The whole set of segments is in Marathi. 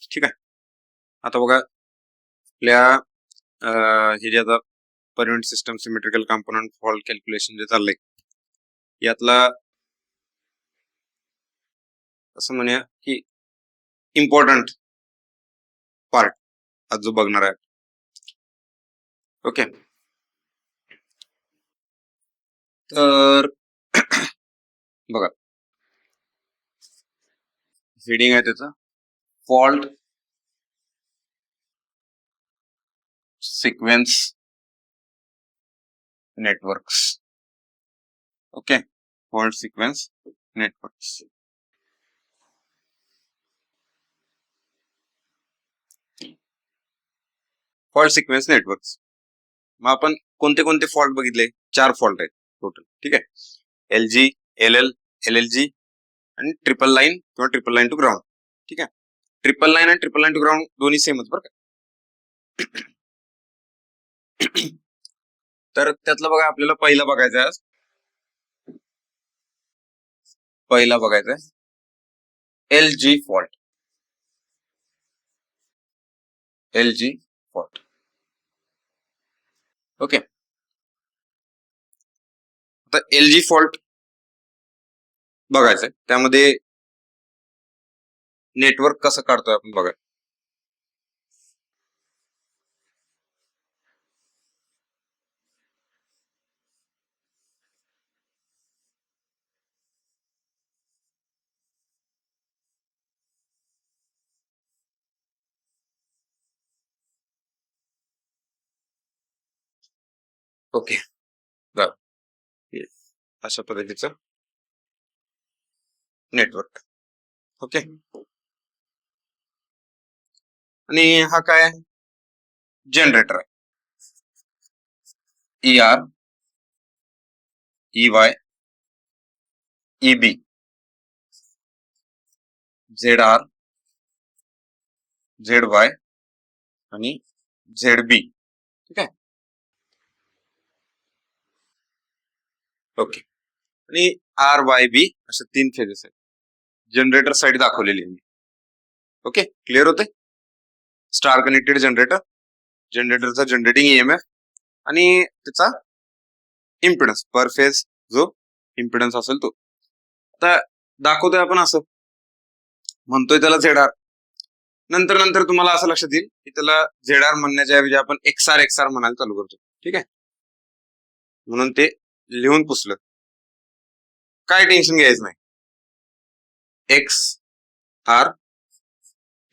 ठीक आहे. आता बघा आपल्या हे जे आता permit system symmetrical component fault calculation जे चाललंय यातला असं म्हणूया की इम्पॉर्टंट पार्ट आज जो बघणार आहे. ओके, तर बघा हेडिंग आहे त्याचं fault sequence networks. Okay, fault sequence networks. Fault sequence networks. मग आपण कोणते कोणते फॉल्ट बघितले? 4 फॉल्ट आहेत टोटल. ठीक आहे, LG, LL, LLG आणि ट्रिपल लाईन किंवा ट्रिपल लाईन टू ग्राउंड. ठीक आहे, ट्रिपल लाईन आणि ट्रिपल लाईन टू ग्राउंड दोन्ही सेमच बरं का. तर त्यातलं बघा आपल्याला पहिला बघायचं आहे. पहिला बघायचा आहे LG fault. LG fault. Okay, आता LG फॉल्ट बघायचंय. त्यामध्ये नेटवर्क कसं काढतोय आपण बघा. ओके, अशा पद्धतीचं नेटवर्क. ओके, आणि हा काय जनरेटर आहे. ER, EY, EB, ZR, ZY आणि ZB. ठीक आहे. ओके, आणि RYB असे 3 फेजेस आहेत. जनरेटर साइड दाखवलेली आहे. ओके, क्लिअर होते. स्टार कनेक्टेड जनरेटर, जनरेटरचा जनरेटिंग EMF आणि त्याचा इम्पिडन्स पर फेज जो इम्पिडन्स असेल तो. आता दाखवतोय आपण असं म्हणतोय त्याला ZR. नंतर नंतर तुम्हाला असं लक्षात येईल की त्याला ZR म्हणण्याच्या ऐवजी आपण XR म्हणायला चालू करतो. ठीक आहे, म्हणून ते लिहून पुसलं. काय टेन्शन घ्यायचं नाही. XR,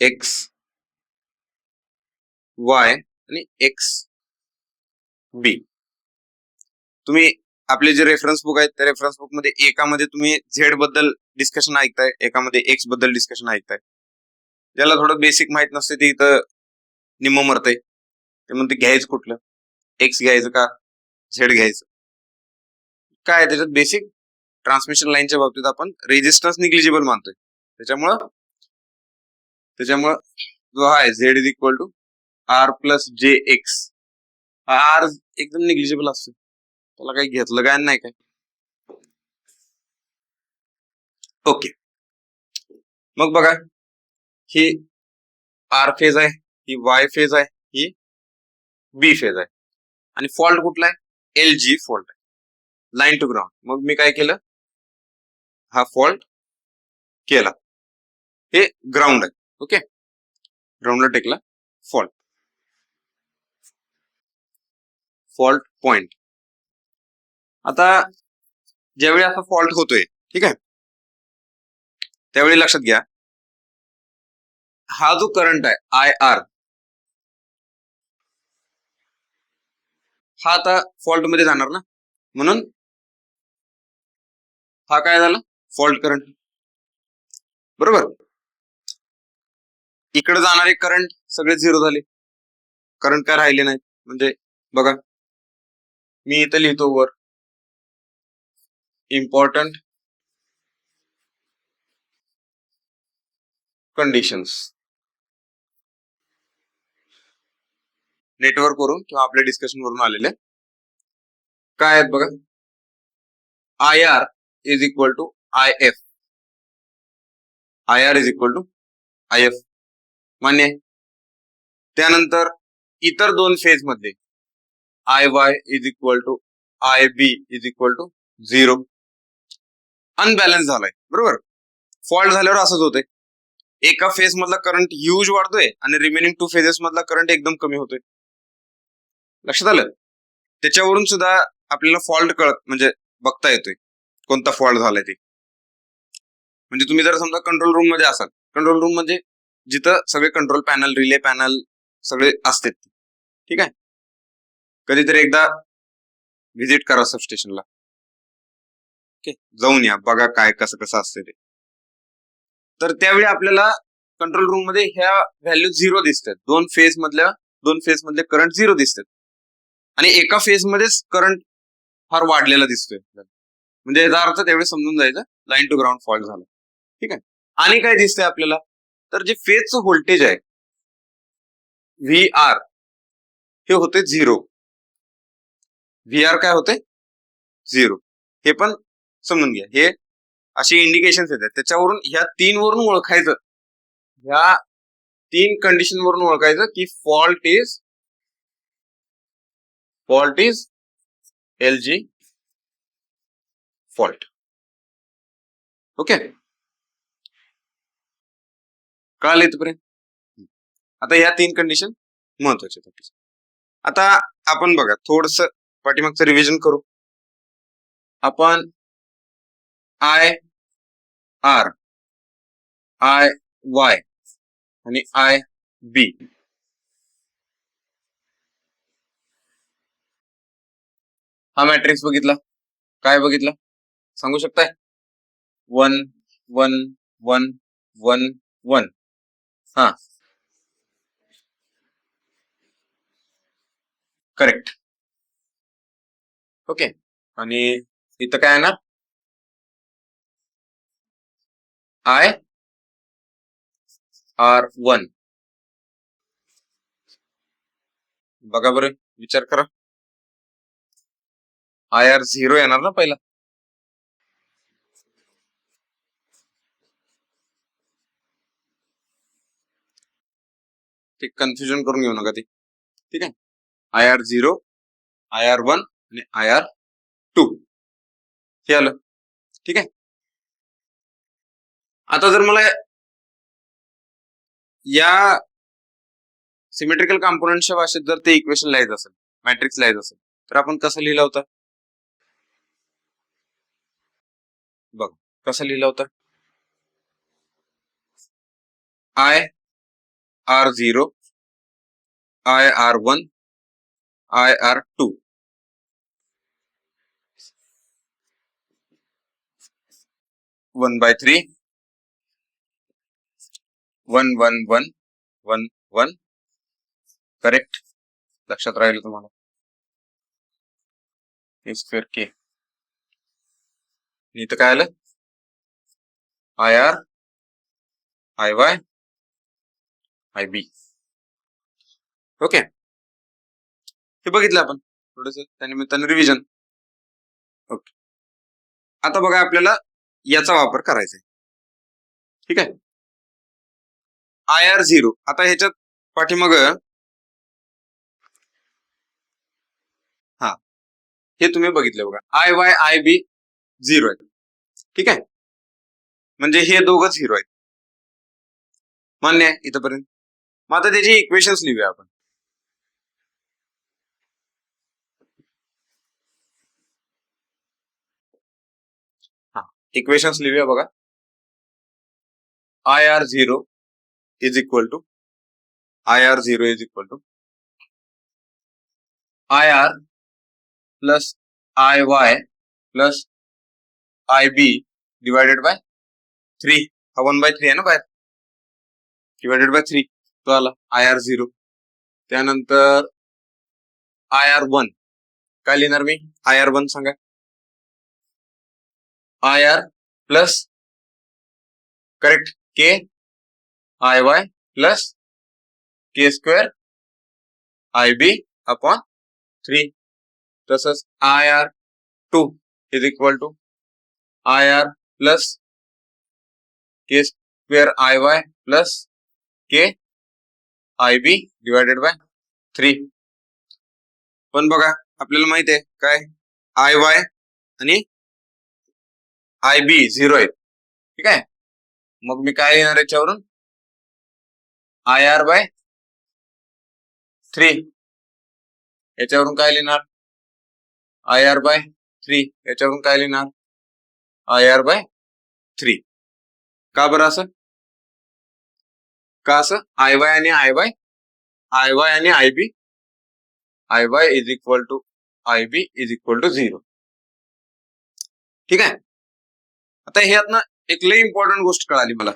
XY आणि XB. तुम्ही आपले जे रेफरन्स बुक आहेत त्या रेफरन्स बुक मध्ये एकामध्ये तुम्ही Z बद्दल डिस्कशन ऐकताय, एकामध्ये X बद्दल डिस्कशन ऐकताय. ज्याला थोडं बेसिक माहित नसते ते इथं निम्म मरतय. ते म्हणते घ्यायचं कुठलं, X घ्यायचं का Z घ्यायचं. काय त्याच्यात बेसिक ट्रान्समिशन लाईनच्या बाबतीत आपण रेजिस्टन्स निग्लिजिबल मानतोय. त्याच्यामुळं जो आहे Z is equal to R plus JX. R एकदम निग्लिजिबल असतो, त्याला काही घेतलं काय नाही काय. ओके, मग बघा ही R फेज आहे, ही Y फेज आहे, ही B फेज आहे. आणि फॉल्ट कुठला आहे? LG फॉल्ट आहे, लाईन टू ग्राउंड. मग मी काय केलं, हा फॉल्ट केला. हे ग्राउंड आहे. ओके, ग्राउंडला टेकला फॉल्ट. Fault point. आता ज्यावेळी असा फॉल्ट होतोय, ठीक आहे, त्यावेळी लक्षात घ्या हा जो करंट आहे IR हा आता फॉल्ट मध्ये जाणार ना, म्हणून हा काय झाला फॉल्ट करंट. बरोबर, इकडे जाणारे करंट सगळे 0 झाले, करंट काय राहिले नाहीत. म्हणजे बघा मी इथं लिहितो वर इम्पॉर्टंट कंडिशन्स नेटवर्क वरून किंवा आपल्या डिस्कशन वरून आलेले काय आहेत बघा. IR is equal to IF. IR is equal to IF. मान्य आहे. त्यानंतर इतर दोन फेज मध्ये I Y is equal to I B is equal to 0. Unbalance झालाय, बरोबर. फॉल्ट झाल्यावर असंच होतंय, एका फेज मधला करंट ह्यूज वाढतोय आणि रिमेनिंग 2 फेजेस मधला करंट एकदम कमी होतोय. लक्षात आलं. त्याच्यावरून सुद्धा आपल्याला फॉल्ट म्हणजे बघता येतोय कोणता फॉल्ट झालाय ते. म्हणजे तुम्ही जर समजा कंट्रोल रूम मध्ये असाल, कंट्रोल रूम म्हणजे जिथं सगळे कंट्रोल पॅनल, रिले पॅनल सगळे असतात, ठीक आहे. कधीतरी एकदा व्हिजिट करा सबस्टेशनला, ओके, जाऊन या, बघा काय कसं कसं असतं ते. तर त्यावेळी आपल्याला कंट्रोल रूम मध्ये ह्या व्हॅल्यू 0 दिसतात. दोन फेज मधले करंट 0 दिसतात आणि एका फेज मध्येच करंट फार वाढलेला दिसतोय. म्हणजे याचा अर्थ त्यावेळी समजून जायचं लाईन टू ग्राउंड फॉल्ट झाला, ठीक आहे. आणि काय दिसतंय आपल्याला, तर जे फेजचं व्होल्टेज आहे व्ही आर हे होते 0. व्ही आर काय होते 0. हे पण समजून घ्या, हे अशी इंडिकेशन्स येतात. त्याच्यावरून ह्या 3 वरून ओळखायचं, ह्या 3 कंडिशन वरून ओळखायचं की fault is LG fault. Okay, कळालं इथपर्यंत. आता ह्या 3 कंडिशन महत्वाच्या. आता आपण बघा थोडस पाठीमागचं रिव्हिजन करू. आपण आय आर, आय वाय आणि आय बी हा मॅट्रिक्स बघितला. काय बघितला सांगू शकताय? 1 1 1 1 1. हा, करेक्ट. ओके, आणि इथं काय येणार? I R 1. बघा बरं, विचार करा. आय आर 0 येणार ना पहिला. ते कन्फ्युजन करून घेऊ नका ते, ठीक आहे. आय आर 0, आय आर 1 आणि आय आर 2 हे आलं, ठीक आहे. आता जर मला या सिमेट्रिकल कॉम्पोनंटच्या भाषेत जर ते इक्वेशन लिहायचं असेल, मॅट्रिक्स लिहायचं असेल, तर आपण कसं लिहिलं होतं बघ, कसं लिहिलं होतं? I R 0, I R 1, I R 2. 1/3 1 1 1 1 1. Correct, लक्षात राहील तुम्हाला. Square K. इथं काय आलं? I R, I Y, I B. Okay, हे बघितलं आपण थोडस त्यानिमित्तानं रिव्हिजन. ओके, आता बघा आपल्याला याचा वापर करायचा आहे, ठीक आहे. आय आर 0, आता ह्याच्यात पाठीमाग हा हे तुम्ही बघितलं बघा, आय वाय आय बी 0 आहे, ठीक आहे. म्हणजे हे दोघं 0 आहेत, मान्य आहे इथपर्यंत. मग आता त्याची इक्वेशन्स लिहूया आपण. हा, इक्वेशन्स लिहूया बघा. I R 0 is equal to I R 0 is equal to I R plus I Y plus I B divided by 3. हा 1/3 आहे ना बाहेर, डिवायडेड बाय 3 तो आला आय आर 0. त्यानंतर आय आर 1 काय लिहिणार मी? आय आर 1 सांगा. I R plus correct K I Y plus K square I B upon 3. तसंच I R 2 is equal to I R plus K square I Y plus K I B divided by 3. पण बघा आपल्याला माहित आहे काय आय वाय आणि आय बी 0 आहे. ठीक आहे, मग मी काय लिहिणार याच्यावरून आय आर बाय 3. याच्यावरून काय लिहिणार आय आर बाय 3. याच्यावरून काय लिहिणार आय आर बाय 3. का बरं असं, का असं आय वाय आणि आय आणि I B, I Y is equal to I B is equal to 0. ठीक आहे, आता ह्यातनं एक लई इम्पॉर्टंट गोष्ट कळाली मला.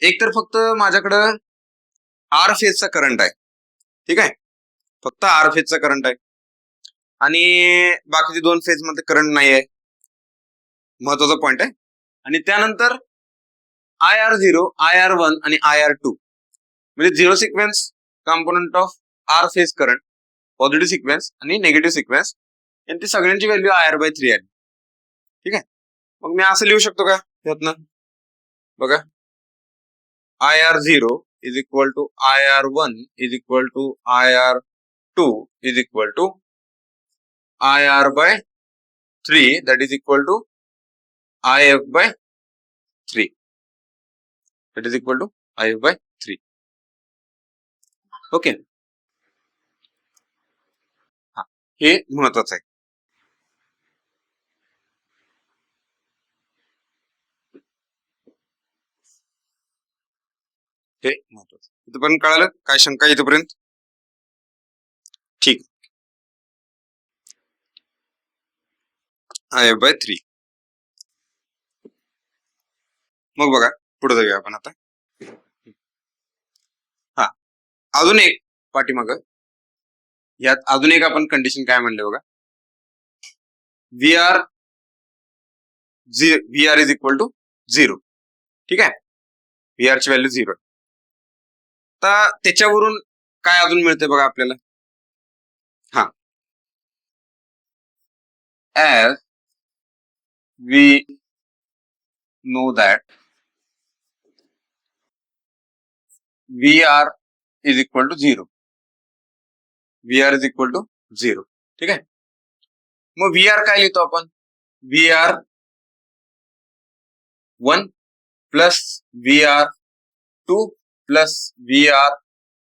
एक तर फक्त माझ्याकडं आर फेजचा करंट आहे. ठीक आहे, फक्त आर फेजचा करंट आहे आणि बाकीचे 2 फेज मध्ये करंट नाही आहे. महत्वाचा पॉइंट आहे. आणि त्यानंतर आय आर 0, आय आर 1 आणि आय आर 2 म्हणजे 0 sequence component of R phase current, positive sequence आणि निगेटिव्ह सिक्वेन्स यांची सगळ्यांची व्हॅल्यू आय आर बाय 3 आहे. ठीक आहे, मग मी असं लिहू शकतो का त्यातनं बघा I R 0 is equal to I R 1 is equal to I R 2 is equal to I R by 3 that is equal to IF by 3. That is equal to IF by 3. Okay, हा हे महत्वाचं आहे. हे महत्वाचं इथपर्यंत कळालं, काय शंका इथपर्यंत? ठीक, IF by 3. मग बघा पुढे जाऊया आपण आता. हा अजून एक पाठीमाग यात अजून एक आपण कंडिशन काय म्हणले बघा, V R is equal to 0. ठीक आहे, व्ही आर ची व्हॅल्यू 0. आता त्याच्यावरून काय अजून मिळते बघा आपल्याला, हा as we know that VR is equal to 0. VR is equal to 0. ठीक आहे, मग VR काय लिहितो आपण VR 1 plus VR 2 plus VR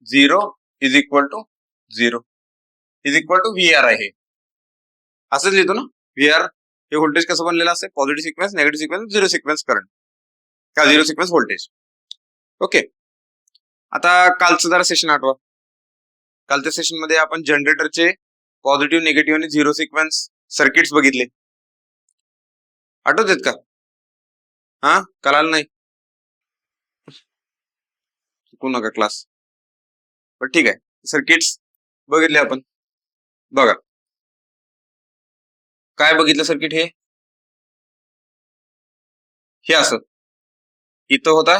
0 is equal to 0 is equal to VR आहे. असंच लिहितो ना VR हे व्होल्टेज कसं बनलेलं असते, positive sequence, negative sequence, 0 sequence current का 0 सिक्वेन्स व्होल्टेज. ओके, आता कालचं जरा सेशन आठवा. कालच्या सेशन मध्ये आपण जनरेटरचे पॉझिटिव्ह, निगेटिव्ह आणि 0 सिक्वेन्स सर्किट्स बघितले. आठवत आहेत का? हा कळालं नाही चुकू नका क्लास, पण ठीक आहे. सर्किट्स बघितले आपण. बघा काय बघितलं सर्किट, हे असं इथं होता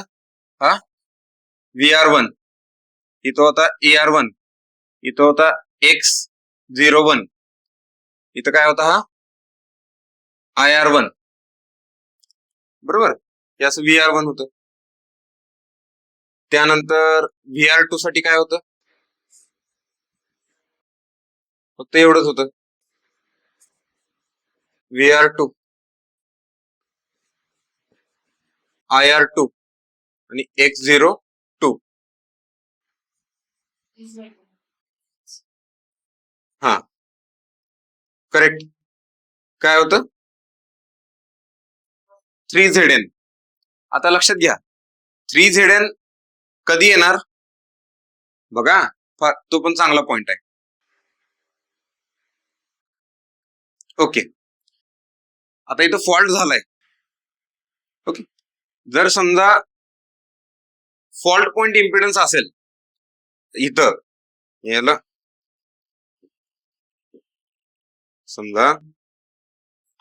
हा VR1, इथं होता AR1, इथं होता X01, इथं काय होता हा IR1. बरोबर, हे असं VR1 होतं. त्यानंतर VR2 साठी काय होतं, फक्त एवढंच होतं VR2 IR2 आणि X02. हा करेक्ट, काय होतं 3ZN. आता लक्षात घ्या 3ZN कधी येणार बघा, तो पण चांगला पॉइंट आहे. ओके, आता इथं फॉल्ट झालाय. ओके, जर समजा फॉल्ट पॉइंट इम्पिडन्स असेल इथं, याला समजा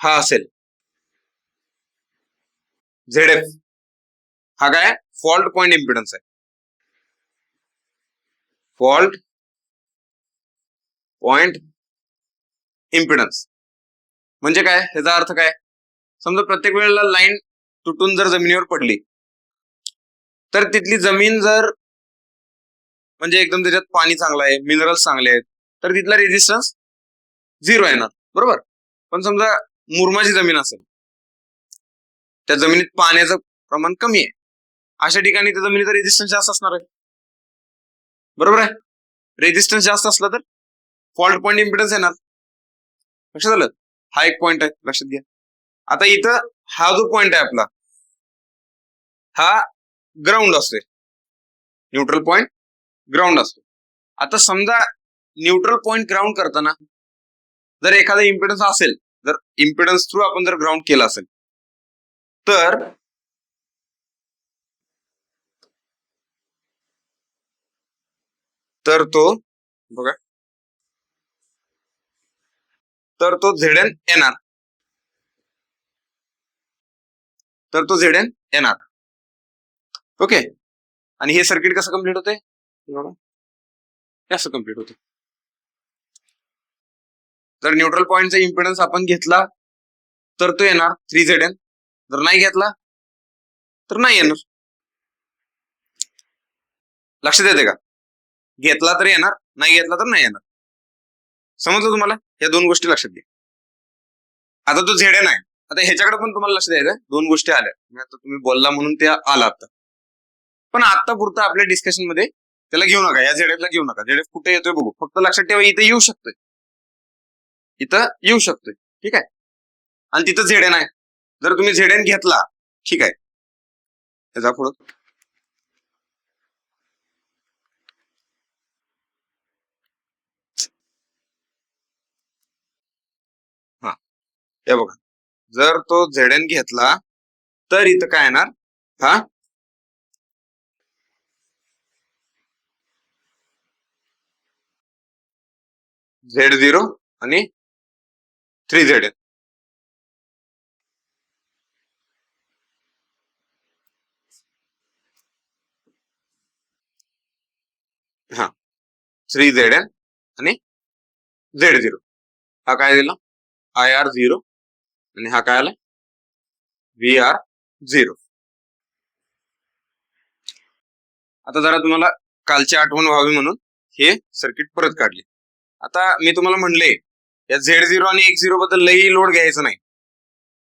हा असेल ZF, हा काय फॉल्ट पॉइंट इम्पिडन्स आहे. फॉल्ट पॉइंट इम्पिडन्स म्हणजे काय, ह्याचा अर्थ काय, समजा प्रत्येक वेळेला लाईन तुटून जर जमिनीवर पडली तर तिथली जमीन जर म्हणजे एकदम त्याच्यात पाणी चांगलं आहे, मिनरल्स चांगले आहेत, तर तिथला रेजिस्टन्स 0 येणार, बरोबर. पण समजा मुरमाची जमीन असेल, त्या जमिनीत पाण्याचं प्रमाण कमी आहे, अशा ठिकाणी त्या जमिनीचा रेजिस्टन्स जास्त असणार आहे, बरोबर आहे. रेजिस्टन्स जास्त असला तर फॉल्ट पॉईंट इम्पिडन्स येणार. लक्षात आलं? हा एक पॉईंट आहे, लक्षात घ्या. आता इथं हा जो पॉईंट आहे आपला, हा ग्राउंड असतोय, न्यूट्रल पॉईंट ग्राउंड असतो. आता समजा न्यूट्रल पॉईंट ग्राउंड करताना जर एखादा इम्पिडन्स असेल, जर इम्पिडन्स थ्रू आपण जर ग्राउंड केला असेल, तर तो बघा, तर तो झेडएन येणार, तर तो झेडएन येणार. ओके. आणि हे सर्किट कसं कम्प्लीट होते, असं कम्प्लीट होते. जर न्यूट्रल पॉईंटचा इम्पिडन्स आपण घेतला तर तो येणार 3Zn, जर नाही घेतला तर नाही येणार. लक्षात येते का? घेतला तर येणार, नाही घेतला तर नाही येणार. समजलं तुम्हाला? या दोन गोष्टी लक्षात घ्या. आता तो Zn आहे, आता ह्याच्याकडे पण तुम्हाला लक्ष द्यायचं. दोन गोष्टी आल्या, आता तुम्ही बोलला म्हणून ते आला आता, पण आता पुरतं आपल्या डिस्कशन मध्ये त्याला घेऊ नका, या ZF ला घेऊ नका. ZF कुठे येतोय बघू, फक्त लक्षात ठेवा इथे येऊ शकतोय, इथं येऊ शकतोय, ठीक आहे. आणि तिथं Zn आहे, जर तुम्ही Zn घेतला, ठीक आहे, त्याचा पुढं हा, हे बघा, जर तो Zn घेतला तर इथं काय येणार, हा Z0 आणि 3Zn. हा, 3Zn आणि Z0. हा काय दिला, IR0, आणि हा काय आला, VR0. आता जरा तुम्हाला कालची आठवण व्हावी म्हणून हे सर्किट परत काढले. आता मी तुम्हाला म्हणले या Z0 आणि X0 बद्दल लई लोड घ्यायचं नाही,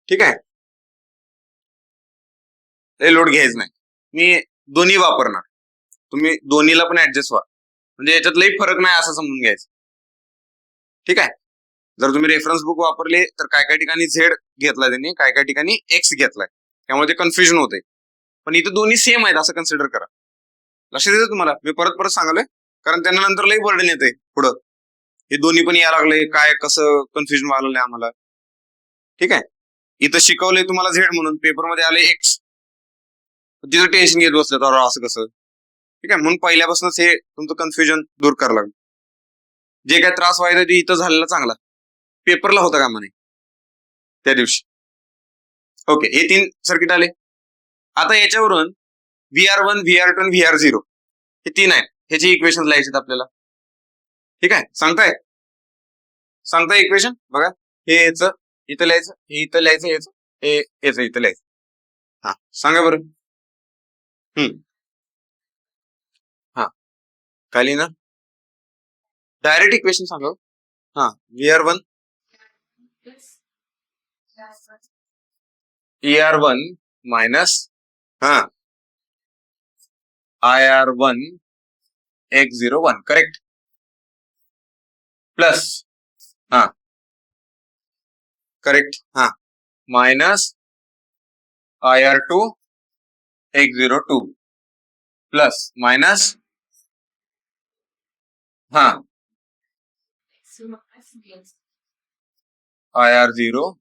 ठीक आहे, लई लोड घ्यायचं नाही. मी दोन्ही वापरणार, तुम्ही दोन्हीला पण ऍडजस्ट व्हा, म्हणजे याच्यात लई फरक नाही असं समजून घ्यायचं, ठीक आहे. जर तुम्ही रेफरन्स बुक वापरले तर काय काय ठिकाणी झेड घेतलाय त्यांनी, काय काय ठिकाणी एक्स घेतलाय, त्यामुळे ते कन्फ्युजन होते. पण इथे दोन्ही सेम आहेत असं कन्सिडर करा. लक्षात येतं तुम्हाला? मी परत परत सांगलोय, कारण त्यांना नंतर लई बर्डन येते पुढं, हे दोन्ही पण यायला लागले, काय कसं कन्फ्युजन व्हायला आम्हाला, ठीक आहे. इथं शिकवलंय तुम्हाला झेड म्हणून, पेपरमध्ये आले एक्स, तिथं टेन्शन घेत बसलं तर असं कसं, ठीक आहे. म्हणून पहिल्यापासूनच हे तुमचं कन्फ्युजन दूर करावं लागलं. जे काय त्रास व्हायचा ते इथं झालेला चांगला, पेपरला होता का म्हणे त्या दिवशी. ओके, हे 3 सर्किट आले. आता याच्यावरून VR1, VR2, VR0 हे 3 आहेत, ह्याची इक्वेशन लिहायचे आपल्याला, ठीक आहे. सांगताय इक्वेशन बघा, हे याचं इथं लिहायचं, हे इथं लिहायचं, याचं हे याचं इथं लिहायचं. हा, सांगा बरं. हा, खाली ना डायरेक्ट इक्वेशन सांगा. हा, VR1 ER1 minus IR1 X01, correct, plus correct, minus IR2 X02 plus minus IR0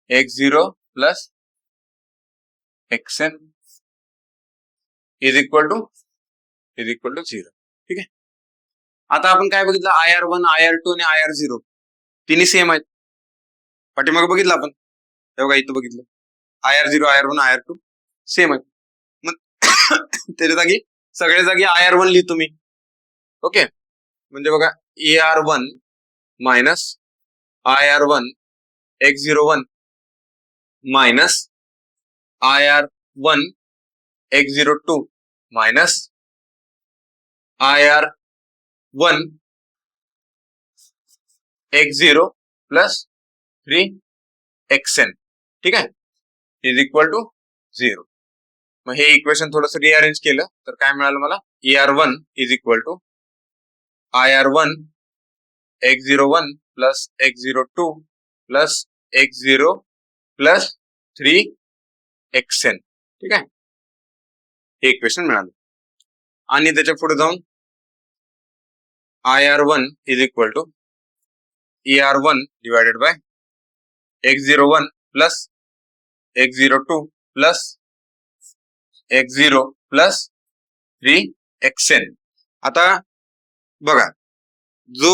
X0 plus XN is equal to 0, ठीक आहे. आता आपण काय बघितलं, IR1, IR2 आणि IR0 तिन्ही सेम आहेत. पाठीमागे बघितलं आपण, बघा इथं बघितलं, IR0, IR1, IR2 सेम आहे. मग त्याच्या जागी सगळ्या जागी IR1 लिहितो मी. ओके, म्हणजे बघा ER1 minus IR1 X01 minus IR1 X02 minus IR1 x0 plus 3xn, ठीक आहे, इज इक्वल टू 0. मग हे इक्वेशन थोडंसं रिअरेंज केलं तर काय मिळालं मला, ER1 is equal to IR1 x01 plus x02 plus x0 plus 3xn, ठीक आहे, हे इक्वेशन मिळालं. आणि त्याच्या पुढे जाऊन IR1 is equal to ER1 divided by x01 plus x02 plus x0 plus 3xn. आता बघा, जो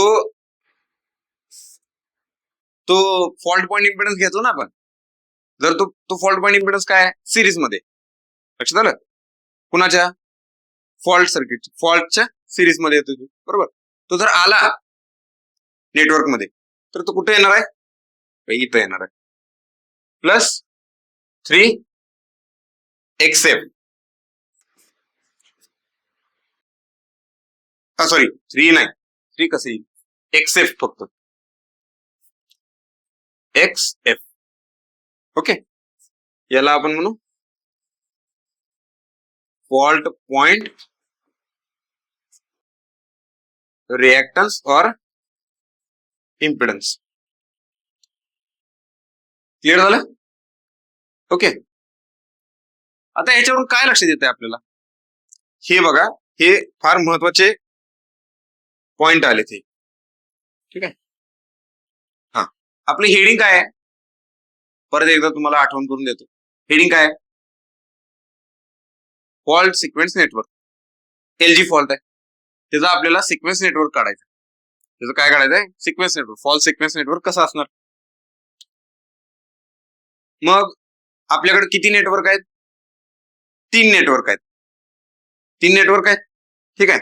तो फॉल्ट पॉइंट इम्पिडन्स घेतो ना आपण, जर तो फॉल्ट पॉइंट इम्पिडन्स काय आहे, सिरीज मध्ये, लक्षात आलं, कुणाच्या, फॉल्ट सर्किट, फॉल्टच्या सिरीज मध्ये येतो, बरोबर. तो जर आला नेटवर्क मध्ये तर तो कुठे येणार आहे, इथं येणार आहे, प्लस 3xf, सॉरी 3 नाही, 3 कसं येईल, xf फक्त, xf, ओके. याला आपण म्हणू फॉल्ट पॉइंट रिएक्टन्स और इम्पिडन्स. क्लिअर झालं, ओके. आता याच्यावरून काय लक्षात येते आपल्याला, हे बघा, हे फार महत्वाचे पॉइंट आले ते, ठीक आहे. हा, आपली हेडिंग काय आहे, परत एकदा तुम्हाला आठवण करून देतो. हेडिंग काय आहे, fault sequence network, LG fault आहे, त्याचा आपल्याला सिक्वेन्स नेटवर्क काढायचं. त्याचं काय काढायचंय, sequence network, fault sequence network कसं असणार. मग आपल्याकडे किती नेटवर्क आहेत, 3 नेटवर्क आहेत, 3 नेटवर्क आहेत, ठीक आहे.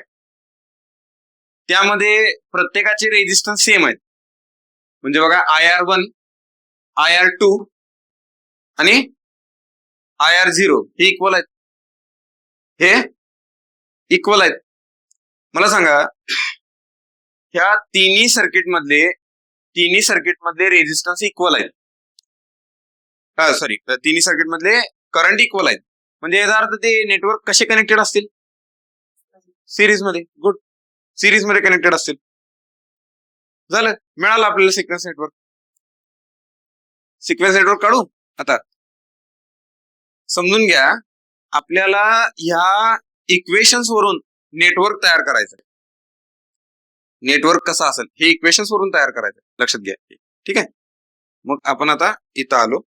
त्यामध्ये प्रत्येकाचे रेजिस्टन्स सेम आहेत, म्हणजे बघा IR1, IR2 आणि IR0 हे इक्वल आहेत, हे इक्वल आहेत. मला सांगा, ह्या तिन्ही सर्किट मधले रेजिस्टन्स इक्वल आहेत, सॉरी, तिन्ही सर्किट मधले करंट इक्वल आहेत, म्हणजे याचा अर्थ ते नेटवर्क कसे कनेक्टेड असतील, सिरीज मध्ये. गुड, सिरीज मध्ये कनेक्टेड असतील. झालं, मिळालं आपल्याला सिक्वेन्स नेटवर्क. सिक्वेन्स नेटवर्क काढू. आता समजून घ्या, आपल्याला ह्या इक्वेशन्स वरून नेटवर्क तयार करायचं. नेटवर्क कसा असेल हे इक्वेशन्स वरून तयार करायचं, लक्षात घ्या, ठीक आहे. मग आपण आता इथं आलो,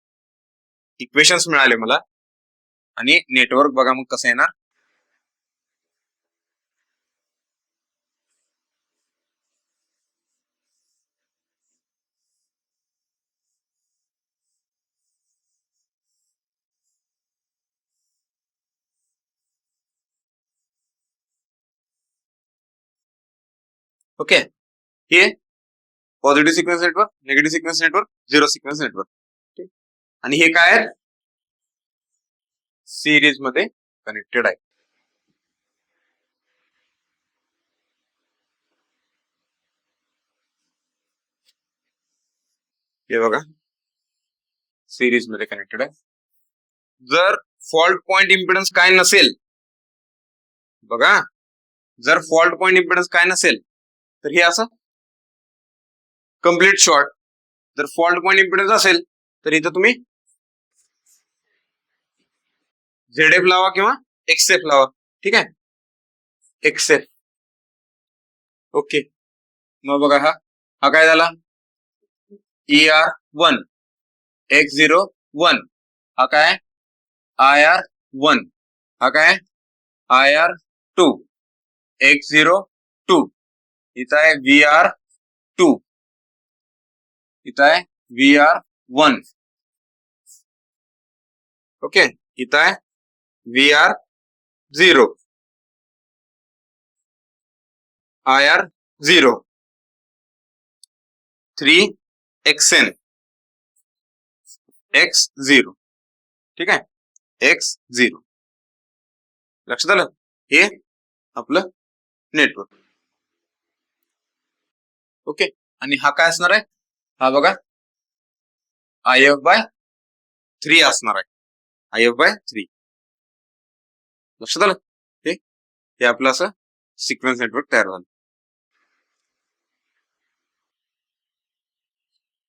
इक्वेशन्स मिळाले मला, आणि नेटवर्क बघा मग कसं येणार. ओके, हे positive sequence network, negative sequence network, zero sequence network, ठीक. आणि हे काय आहे, सिरीज मध्ये कनेक्टेड आहे. हे बघा, सिरीज मध्ये कनेक्टेड आहे. जर फॉल्ट पॉइंट इम्पिडन्स काय नसेल, बघा, जर फॉल्ट पॉइंट इम्पिडन्स काय नसेल तर हे असं कम्प्लीट शॉर्ट. जर फॉल्ट पॉइंट इम्पिडन्स असेल तर इथं तुम्ही ZF लावा किंवा XF लावा, ठीक आहे, XF, ओके. मग बघा, हा काय झाला, ER1 X01, हा काय IR1, हा काय IR2 X02, इथं आहे VR2, इथं आहे VR1, ओके, इथं आहे VR0, IR0, 3xn, X0, ठीक आहे, X0, लक्षात आलं. हे आपलं नेटवर्क. ओके, आणि हा काय असणार आहे? हा बघा IF/3 असणार आहे. IF/3 लक्षात आलं? हे आपलं असं सिक्वेन्स नेटवर्क तयार झालं.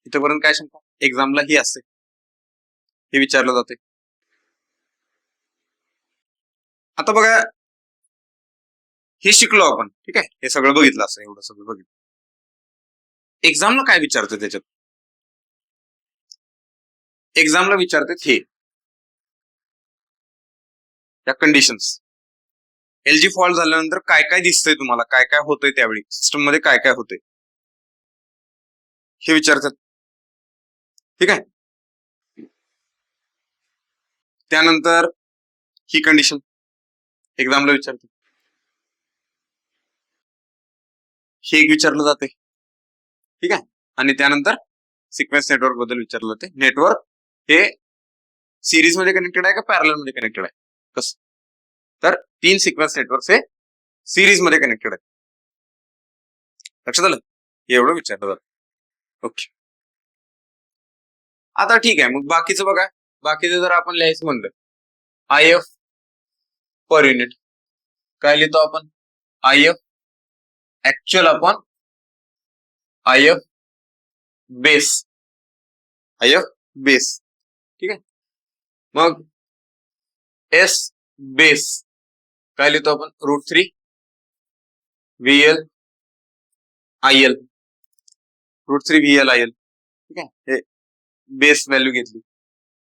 इथपर्यंत काय शंका? एक्झामला ही असते, हे विचारलं जाते. आता बघा हे शिकलो आपण, ठीक आहे, हे सगळं बघितलं असं, एवढं सगळं बघितलं. एक्झामला काय विचारते त्याच्यात? एक्झामला विचारते हे त्या कंडिशन्स. LG फॉल्ट झाल्यानंतर काय काय दिसतंय तुम्हाला, काय काय होतंय त्यावेळी सिस्टम मध्ये, काय काय होतंय हे विचारतात, ठीक आहे. त्यानंतर ही कंडिशन एक्झामला विचारते, हे एक विचारलं जाते, ठीक आहे. आणि त्यानंतर सिक्वेन्स नेटवर्क बद्दल विचारलं जाते. नेटवर्क हे सिरीज मध्ये कनेक्टेड आहे का पॅरलल मध्ये कनेक्टेड आहे, कसं? तर 3 सिक्वेन्स नेटवर्क हे सिरीज मध्ये कनेक्टेड आहे. लक्षात आलं? एवढं विचारलं जातं. ओके, आता ठीक आहे. मग बाकीचं बघा, बाकीचं जर आपण लिहायचं म्हणलं IF पर युनिट, काय लिहितो आपण? IF actual upon IF base, IF base, ठीक आहे. मग S बेस काय लिहितो आपण? √3 VL IL, √3 VL IL, ठीक आहे. हे बेस व्हॅल्यू घेतली,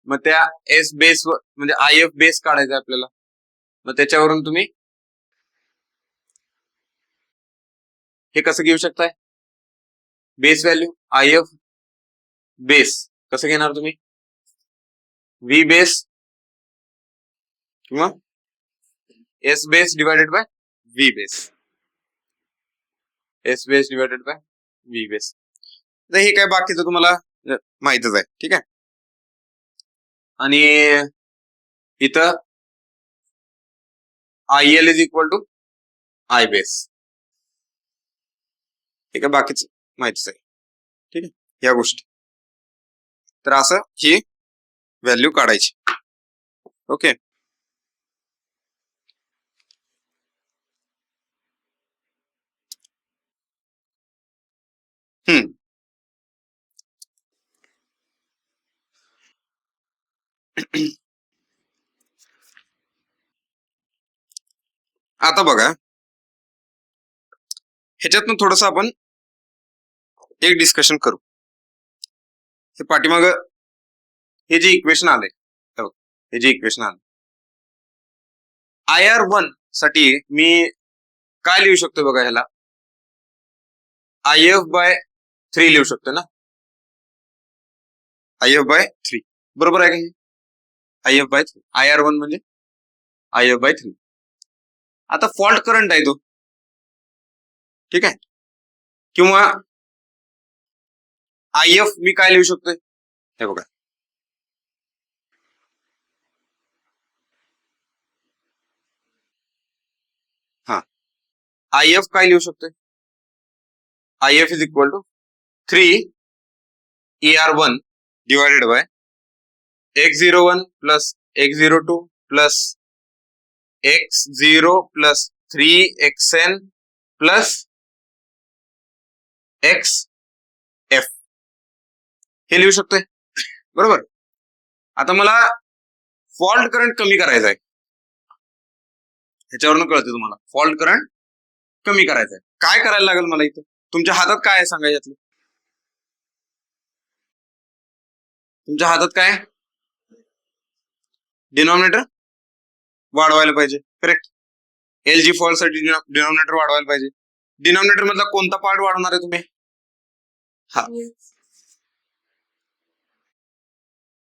मग त्या S बेस म्हणजे IF बेस काढायचा आपल्याला. मग त्याच्यावरून तुम्ही हे कसं घेऊ शकताय? बेस व्हॅल्यू IF बेस कसं घेणार तुम्ही? V बेस किंवा S base divided by V base, S base divided by V base. तर हे काय बाकीचं तुम्हाला माहितच आहे, ठीक आहे. आणि इथं IL is equal to I base, ठीक आहे. बाकीच माहितीच आहे, ठीक आहे, या गोष्टी. तर असं ही व्हॅल्यू काढायची. ओके, आता बघा ह्याच्यातनं थोडस आपण एक डिस्कशन करू. हे पाठीमाग हे जे इक्वेशन आले, हे जे इक्वेशन आले IR1 साठी मी काय लिहू शकतो बघा, ह्याला IF/3 लिहू शकतो ना, IF/3 बरोबर आहे का? हे IF/3, IR1 म्हणजे IF/3. आता फॉल्ट करंट आहे तो, ठीक आहे. किंवा IF मी काय लिहू शकतोय, हे बघा हा IF काय लिहू शकतोय? IF is equal to 3 ER1 divided by X01 plus X02 plus X0 plus 3XN plus XF, हे लिहू शकतोय, बरोबर. आता मला फॉल्ट करंट कमी करायचा आहे, ह्याच्यावरून कळते तुम्हाला फॉल्ट करंट कमी करायचा आहे. काय करायला लागेल मला? इथं तुमच्या हातात काय आहे सांगा, यातलं तुमच्या हातात काय? डिनॉमिनेटर वाढवायला पाहिजे, करेक्ट. LG फॉल्ट साठी डिनॉमिनेटर वाढवायला पाहिजे. डिनॉमिनेटर मधला कोणता पार्ट वाढवणार आहे तुम्ही? हा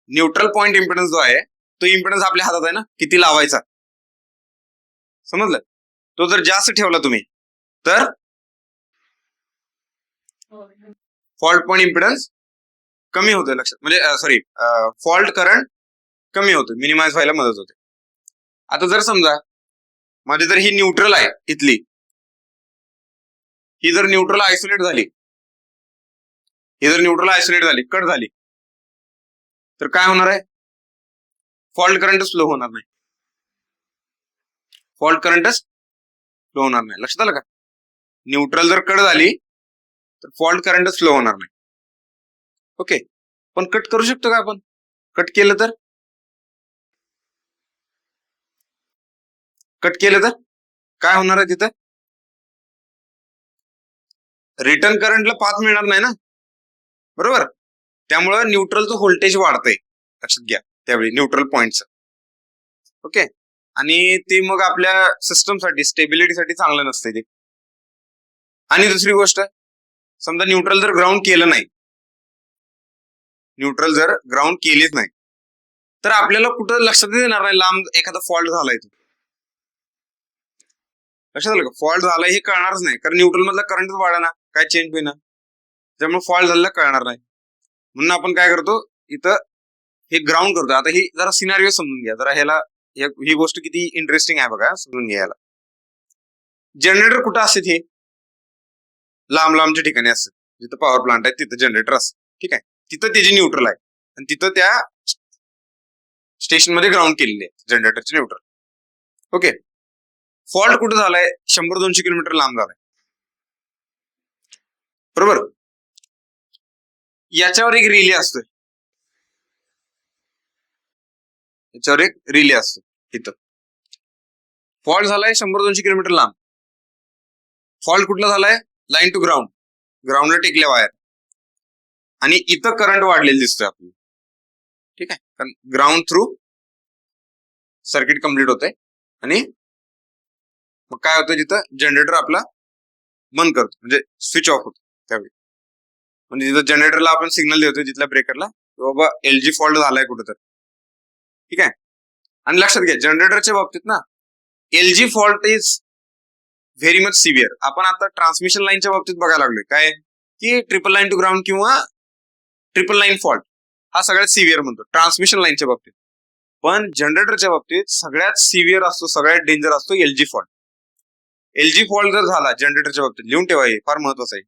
न्यूट्रल पॉइंट इम्पिडन्स जो आहे तो इम्पिडन्स आपल्या हातात आहे ना, किती लावायचा, समजलं. तो जर जास्त ठेवला तुम्ही तर फॉल्ट पॉइंट इम्पिडन्स कमी होते, लक्षात, म्हणजे सॉरी फॉल्ट करंट कमी होते, मिनिमाइज व्हायला मदत होते. आता जर समजा माझी जर ही न्यूट्रल आहे इथली, ही जर न्यूट्रल आयसोलेट झाली, कट झाली, तर काय होणार आहे? फॉल्ट करंटच फ्लो होणार नाही. लक्षात आलं का? न्यूट्रल जर कट झाली तर फॉल्ट करंटच फ्लो होणार नाही. ओके, पण कट करू शकतो का आपण? कट केलं तर काय होणार आहे? तिथं रिटर्न करंटला पाथ मिळणार नाही ना, बरोबर? त्यामुळं न्यूट्रलचं व्होल्टेज वाढतंय, लक्षात घ्या त्यावेळी न्यूट्रल पॉइंटचं. ओके, आणि ते मग आपल्या सिस्टमसाठी स्टेबिलिटीसाठी चांगलं नसतं ते. आणि दुसरी गोष्ट, समजा न्यूट्रल जर ग्राउंड केलं नाही, केलीच नाही, तर आपल्याला कुठं लक्षात येणार नाही लांब एखादा फॉल्ट झालाय तो. लक्षात आलं का? फॉल्ट झालाय हे कळणारच नाही, कारण न्यूट्रल मधला करंटच वाढणार, काय चेंज होईना, त्यामुळे फॉल्ट झालेला कळणार नाही. म्हणून आपण काय करतो, इथं हे ग्राउंड करतो. आता ही जरा सिनारिओ समजून घ्या, जरा ह्याला ही गोष्ट किती इंटरेस्टिंग आहे बघा, समजून घ्यायला. जनरेटर कुठं असते? हे लांब लांबच्या ठिकाणी असतात, जिथं पॉवर प्लांट आहे तिथं जनरेटर असतं. ठीक आहे, तिथं त्याची न्यूट्रल आहे आणि तिथं त्या स्टेशन मध्ये ग्राउंड केलेली आहे जनरेटरची न्यूट्रल. ओके, फॉल्ट कुठं झालाय? 100-200 किलोमीटर लांब झालाय, बरोबर? याच्यावर एक रिले असतोय, इथं फॉल्ट झालाय 100-200 किलोमीटर लांब. फॉल्ट कुठला झालाय? लाईन टू ग्राउंड, ग्राउंडला टेकल्या वायर, आणि इथं करंट वाढलेलं दिसतोय आपल्याला. ठीक आहे, कारण ग्राउंड थ्रू सर्किट कम्प्लीट होतंय आणि मग काय होतं, जिथं जनरेटर आपला बंद करतो, म्हणजे स्विच ऑफ होतो त्यावेळी. म्हणजे जिथं जनरेटरला आपण सिग्नल देतो, जिथल्या ब्रेकरला, बाबा LG फॉल्ट झालाय कुठं तर. ठीक आहे, आणि लक्षात घ्या जनरेटरच्या बाबतीत ना, LG fault is very much severe. आपण आता ट्रान्समिशन लाईनच्या बाबतीत बघायला लागलोय काय, की ट्रिपल लाईन टू ग्राउंड किंवा ट्रिपल लाईन फॉल्ट हा सगळ्यात सिव्हिअर म्हणतो ट्रान्समिशन लाईनच्या बाबतीत. पण जनरेटरच्या बाबतीत सगळ्यात सिव्हिअर असतो, सगळ्यात डेंजर असतो LG फॉल्ट. LG फॉल्ट जर झाला जनरेटरच्या बाबतीत, लिहून ठेवा, हे फार महत्वाचं आहे.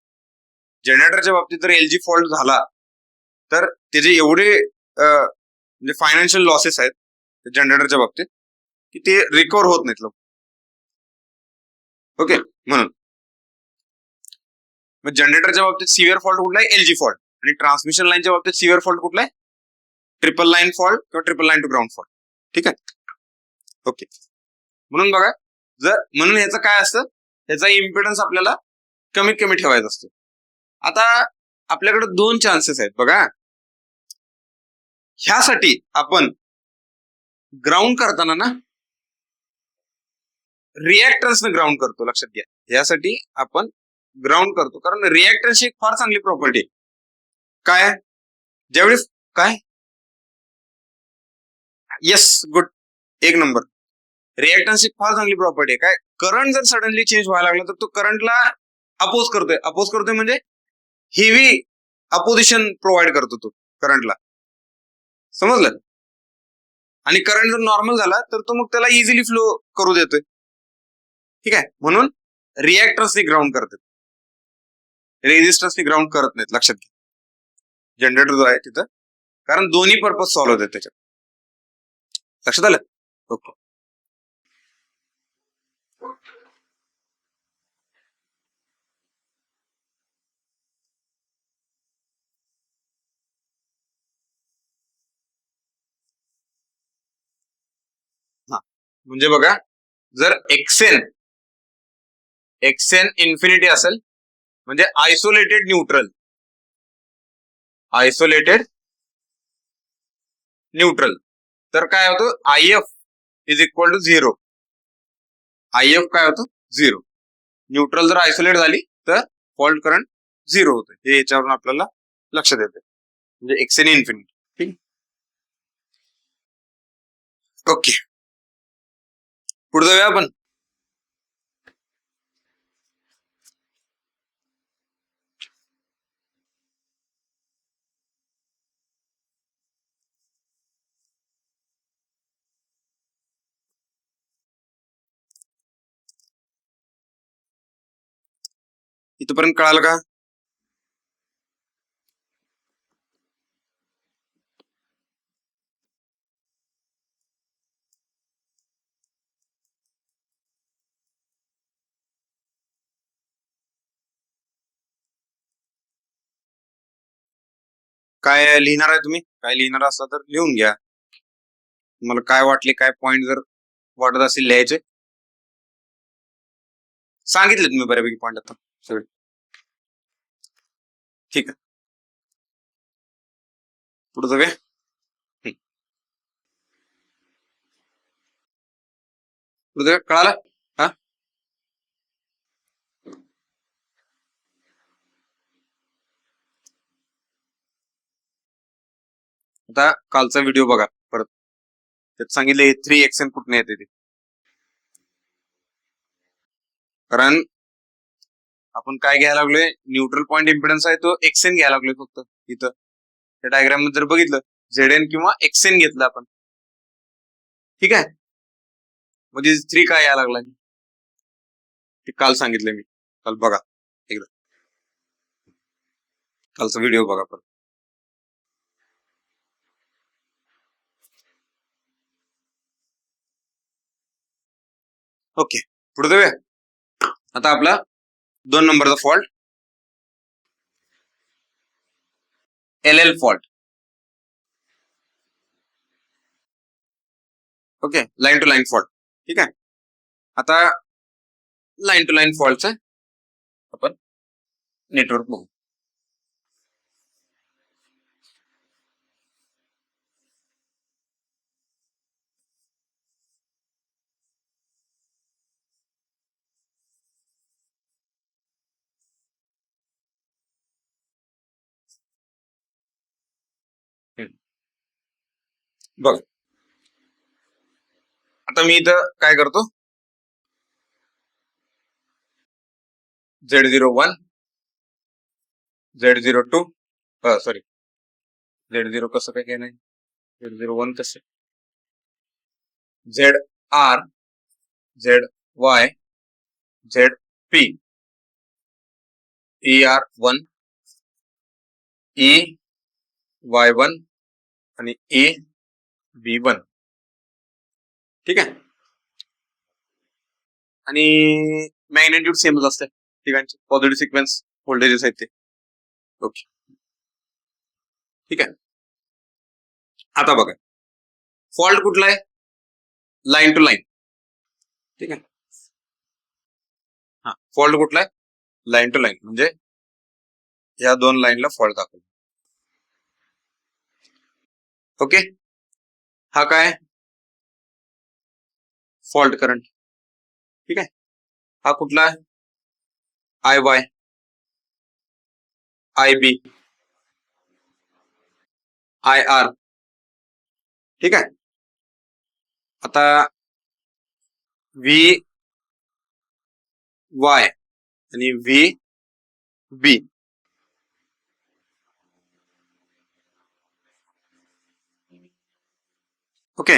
जनरेटरच्या बाबतीत जर LG फॉल्ट झाला तर त्याचे एवढे म्हणजे फायनान्शियल लॉसेस आहेत जनरेटरच्या बाबतीत की ते रिकव्हर होत नाहीत लोक. ओके, म्हणून मग जनरेटरच्या बाबतीत सिव्हिअर फॉल्ट कुठला आहे? LG fault. आणि ट्रान्समिशन लाईनच्या बाबतीत सिव्हिअर फॉल्ट कुठला आहे? ट्रिपल लाईन फॉल्ट किंवा triple line to ground fault. ठीक आहे, ओके. म्हणून बघा, म्हणून ह्याचं काय असतं, ह्याचा इम्पिडन्स आपल्याला कमीत कमी ठेवायचा असतो. आता आपल्याकडे 2 चान्सेस आहेत बघा. ह्यासाठी आपण ग्राउंड करताना ना रिएक्टन्सने ग्राउंड करतो, लक्षात घ्या. यासाठी आपण ग्राउंड करतो कारण रिएक्टन्सची एक फार चांगली प्रॉपर्टी आहे. काय? ज्यावेळी काय, येस, गुड, एक नंबर. रिएक्टन्सची फार चांगली प्रॉपर्टी आहे. काय, करंट जर सडनली चेंज व्हायला लागला तर तो करंटला अपोज करतोय म्हणजे हेवी अपोजिशन प्रोव्हाइड करतो तो करंटला, समजलं? आणि करंट जर नॉर्मल झाला तर तो मग त्याला इझिली फ्लो करू देतोय. ठीक आहे, म्हणून रिएक्टन्सने ग्राउंड करतात, रेझिस्टन्सने ग्राउंड करत नाहीत, लक्षात घ्या. जनरेटर जो आहे तिथं, कारण दोन्ही पर्पज सॉल्व्ह होतात त्याच्यात. लक्षात आलं? ओके. हा, म्हणजे बघा, जर एक्सेन इन्फिनिटी असेल म्हणजे आयसोलेटेड न्यूट्रल, तर काय होतं, IF is equal to 0. IF काय होतं? 0. न्यूट्रल जर आयसोलेट झाली तर फॉल्ट करंट 0 होतं. हे याच्यावरून आपल्याला लक्षात येते, म्हणजे एक्सेन इन्फिनिटी. ठीक, ओके. पुढे जाऊया आपण. इथपर्यंत कळालं का? काय लिहिणार आहे तुम्ही? काय लिहिणार असला तर लिहून घ्या. तुम्हाला काय वाटले, काय पॉइंट जर वाटत असेल लिहायचे, सांगितले तुम्ही बऱ्यापैकी पॉइंट आता सगळे. ठीक आहे, पुढे जाऊया. पुढे जाऊया, कळालं? हा, आता कालचा व्हिडिओ बघा परत. त्यात सांगितले 3xn कुठने येते ते. कारण आपण काय घ्यायला लागलोय, न्यूट्रल पॉइंट इम्पिडन्स आहे तो xn घ्यायला लागलोय फक्त. इथं त्या डायग्राम मध्ये जर बघितलं zn किंवा xn घेतलं आपण, ठीक आहे. म्हणजे 3 काय यायला लागला ते काल सांगितलं मी. काल बघा एकदा, कालचा व्हिडिओ बघा परत. ओके, पुढे जाऊया. आता आपला 2 नंबरचा fault, LL fault. Okay, line to line fault. ठीक आहे. आता लाईन टू लाईन फॉल्टचा आपण नेटवर्क बघू. बघ, आता मी इथं काय करतो, Z01, Z02, सॉरी Z0 कसं काय नाही, Z01 कसं, ZR, ZY, ZP, ER1, EY1 आणि EB1. ठीक आहे. आणि मॅग्नेट्यूड सेमच असते ठिकाणचे, पॉझिटिव्ह सिक्वेन्स व्होल्टेजेस आहेत ते. ओके, ठीक आहे. आता बघा, फॉल्ट कुठला आहे, लाईन टू लाईन. ठीक आहे. हा, फॉल्ट कुठला आहे, लाईन टू लाईन, म्हणजे या 2 लाईनला फॉल्ट दाखवतो. ओके, हा काय, फॉल्ट करंट. ठीक आहे. हा कुठला आहे, IY, IB, IR. ठीक आहे. आता VY आणि VB. ओके,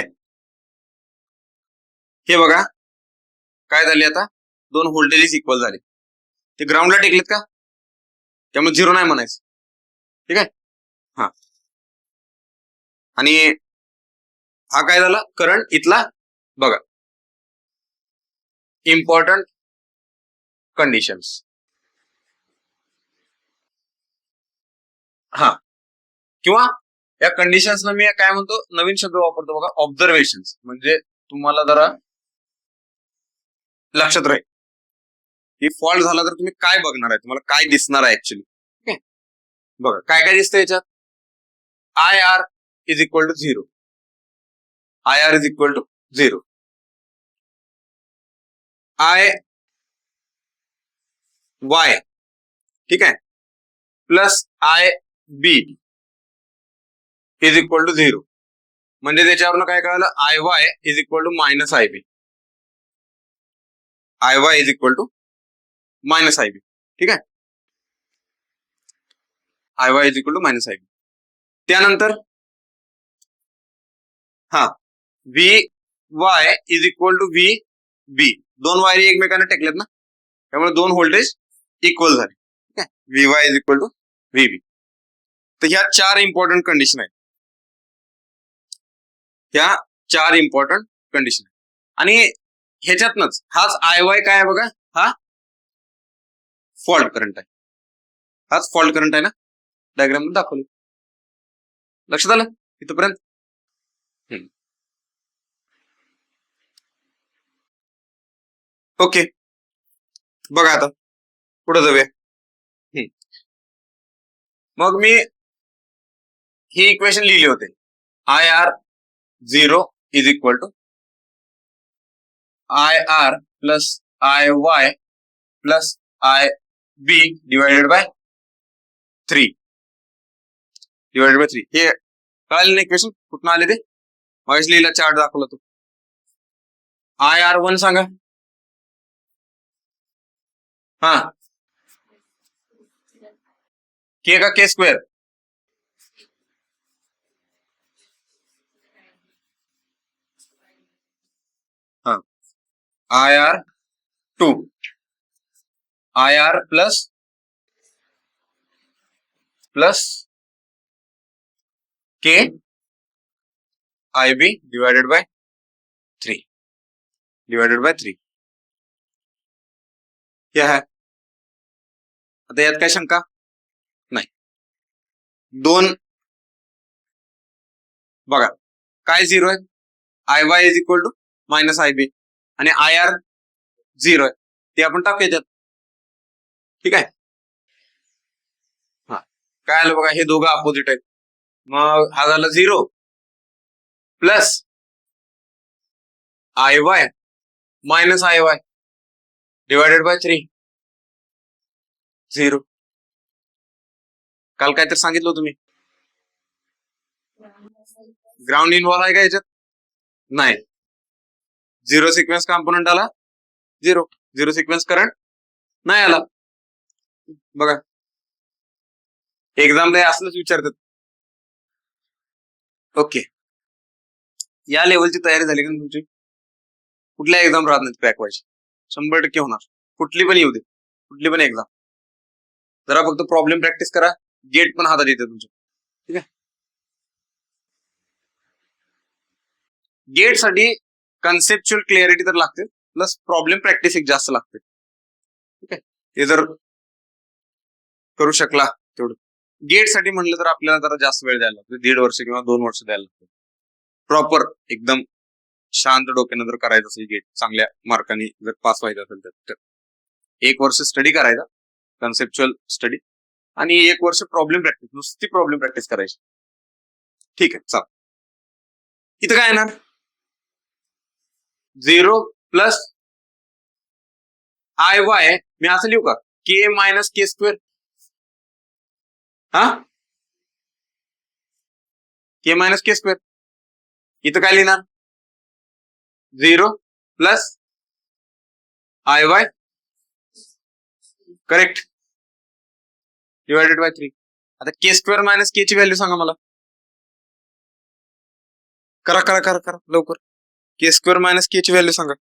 हे बघा काय झाले, आता 2 व्होल्टेजेस इक्वल झाले. ते ग्राउंडला टेकलेत का, त्यामुळे 0 नाही म्हणायचं. ठीक आहे. हा, आणि हा काय झाला, करंट इथला. बघा, इम्पॉर्टंट कंडिशन्स. हा, किंवा या कंडिशन्सना मी काय म्हणतो, नवीन शब्द वापरतो बघा, ऑब्झर्वेशन्स. म्हणजे तुम्हाला जरा लक्षात राहील की फॉल्ट झाला तर तुम्ही काय बघणार आहे, तुम्हाला काय दिसणार आहे ऍक्च्युली. ओके, बघा काय काय दिसतं याच्यात. IR is equal to 0, IR is equal to 0, IY, ठीक आहे, plus IB is equal to 0. म्हणजे त्याच्यावरनं काय कळालं, IY is equal to minus IB, IY is equal to minus IB. ठीक आहे, IY is equal to minus IB. त्यानंतर हा, VY is equal to VB. 2 वायरी एकमेकांना टेकलेत ना, त्यामुळे 2 व्होल्टेज इक्वल झाले. ठीक आहे, VY is equal to VB. तर ह्या 4 इम्पॉर्टंट कंडिशन आहेत. ह्या 4 इम्पॉर्टंट कंडिशन आणि ह्याच्यातनच हाच IY काय आहे बघा, हा फॉल्ट करंट आहे. हाच फॉल्ट करंट आहे ना, डायग्राम मध्ये दाखवलं. लक्षात आलं इथपर्यंत? ओके, बघा आता पुढे जाऊया. मग मी ही इक्वेशन लिहिली होते. IR0 is equal to IR plus IY plus IB divided by 3 divided by 3. हे कळालं ना इक्वेशन कुठून आले ते? महेश लिहिला चार्ट दाखवला तो. IR1 सांगा. हा, के का के स्क्वेअर? हाँ, IR2 IR plus K IB divided by 3 divided by 3. क्या है आता यात काय शंका नाही. 2 बघा काय 0 आहे, IY is equal to minus IB आणि IR 0 आहे, ते आपण टाकूया त्यात. ठीक आहे, हा काय आलं बघा, हे दोघं अपोजिट आहेत. मग हा झाला 0 plus IY minus IY divided by 3 0. काल काय तर सांगितलं होतं मी, ग्राउंड इन्व्हॉल्व आहे का याच्यात? नाही. 0 सिक्वेन्स कॉम्पोनंट आला 0, 0 सिक्वेन्स करंट नाही आला. बघा एक्झामला असलंच विचारतात. ओके, या लेवलची तयारी झाली का तुमची? कुठल्या एक्झाम राहत नाही क्रॅक व्हायची, 100% होणार. कुठली पण येऊ दे, कुठली पण एक्झाम. जरा फक्त प्रॉब्लेम प्रॅक्टिस करा, गेट पण हातात येते तुमच्या. ठीक आहे, गेट साठी कन्सेप्च्युअल क्लिअरिटी तर लागते, प्लस प्रॉब्लेम प्रॅक्टिस एक जास्त लागते. ठीक आहे, हे जर करू शकला तेवढं. गेट साठी म्हणलं तर आपल्याला जरा जास्त वेळ द्यायला लागतो, 1.5 वर्ष किंवा 2 वर्ष द्यायला लागतो. प्रॉपर एकदम शांत डोक्यानं जर करायचं असेल गेट, चांगल्या मार्कांनी जर पास व्हायचं असेल तर 1 वर्ष स्टडी करायचा, कन्सेप्च्युअल स्टडी, आणि 1 वर्ष प्रॉब्लेम प्रॅक्टिस, नुसती प्रॉब्लेम प्रॅक्टिस करायची. ठीक आहे, चल इथं काय येणार, 0 प्लस IY, मी असं लिहू का, के मायनस के स्क्वेअर. हा, के मायनस के स्क्वेअर. इथं काय लिहिणार, 0 plus IY correct divided by 3. आता के स्क्वेअर मायनस के ची व्हॅल्यू सांगा मला. करा करा करा करा लवकर, के स्क्वेअर मायनस के ची व्हॅल्यू सांगा.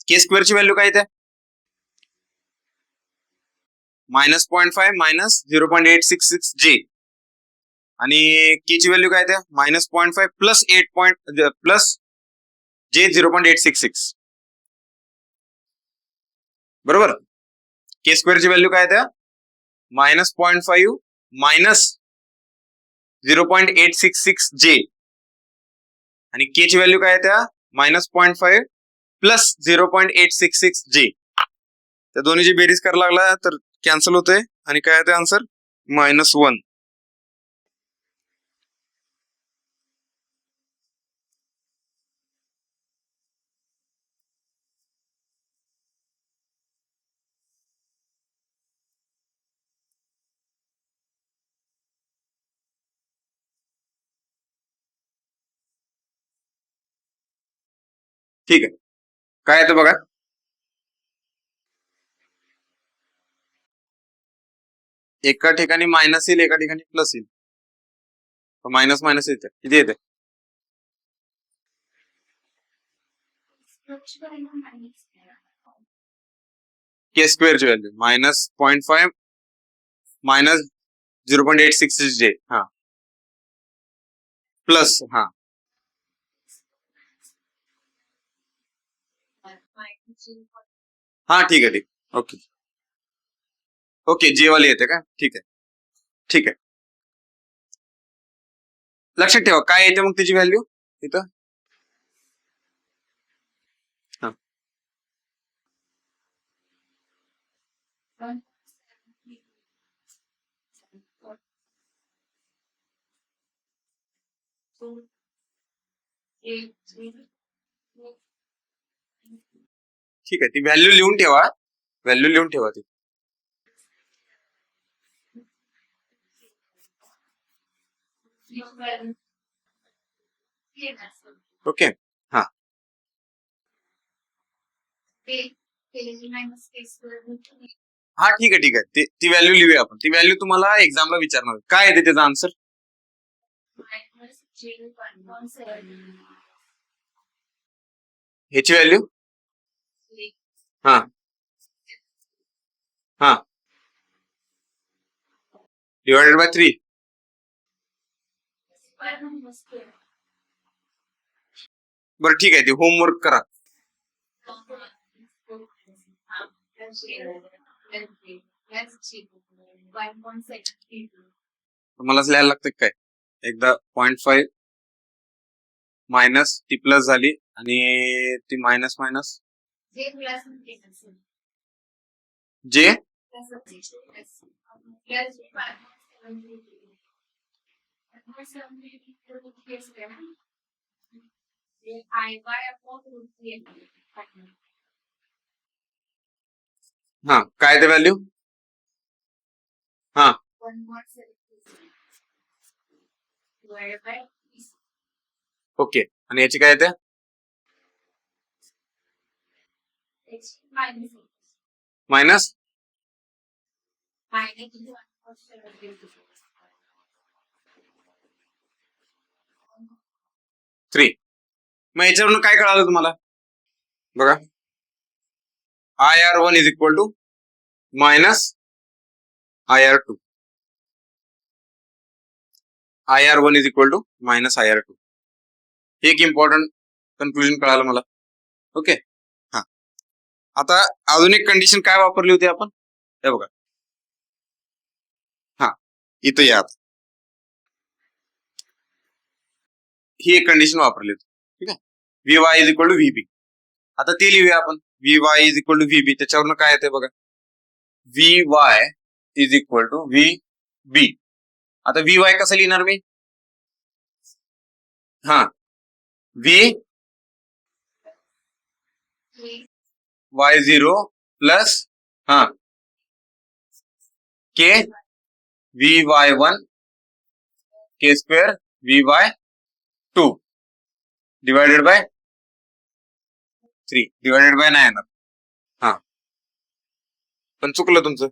के स्क्वेअर ची व्हॅल्यू काय येते, -0.5 मायनस 0.866 जे, आणि के ची व्हॅल्यू काय येते, -0.5 प्लस 8 प्लस जे 0.866. बरोबर. के स्क्वेअर ची व्हॅल्यू काय येते, -0.5 मायनस 0.866 जे, आणि के ची व्हॅल्यू काय येते, -0.5 प्लस 0.866 जे. त्या दोन्हीची बेरीज करायला लागला तर कॅन्सल होते, आणि काय येते आन्सर, -1. ठीक आहे. काय येतं बघा, एका ठिकाणी मायनस येईल, एका ठिकाणी प्लस येईल. मायनस मायनस येते, किती येते? के स्क्वेअरची व्हॅल्यू -0.5 मायनस 0.866 जे, हा प्लस, हा हा ठीक आहे, ठीक. ओके ओके, जे वाली येते का? ठीक आहे, ठीक आहे. लक्षात ठेवा काय येते मग त्याची व्हॅल्यू इथं. हा. ठीक आहे, ती व्हॅल्यू लिहून ठेवा, व्हॅल्यू लिहून ठेवा ती. ओके, हा हा ठीक आहे, ठीक आहे. ती व्हॅल्यू लिहूया आपण. ती व्हॅल्यू तुम्हाला एक्झामला विचारणार काय येते त्याचा आन्सर. ह्याची व्हॅल्यू, हा हा डिवायडेड बाय 3. बरं ठीक आहे, ती होमवर्क करा. तुम्हालाच लिहायला लागतं काय एकदा 0.5 मायनस ती प्लस झाली आणि ती मायनस मायनस जे हा काय ते व्हॅल्यू, हा ओके. आणि याची काय येते, मायनस 3. मग याच्यावरून काय कळालं तुम्हाला बघा, IR1 is equal to minus IR2. IR1 is equal to minus IR2. हे एक इम्पॉर्टंट कन्क्लुजन कळालं मला. ओके, हा. आता अजून एक कंडिशन काय वापरली होती आपण, हे बघा, हा इथं या. ही एक कंडिशन वापरली होती, ठीक आहे. VY is equal to VB. आता ते लिहूया आपण, VY is equal to VB. त्याच्यावरनं काय येते बघा, VY is equal to VB. आता VY कसं लिहिणार मी, हा VY0 प्लस हा K VY1 K square VY2 divided by 3 divided bye नाही येणार. हा पण चुकलं तुमचं,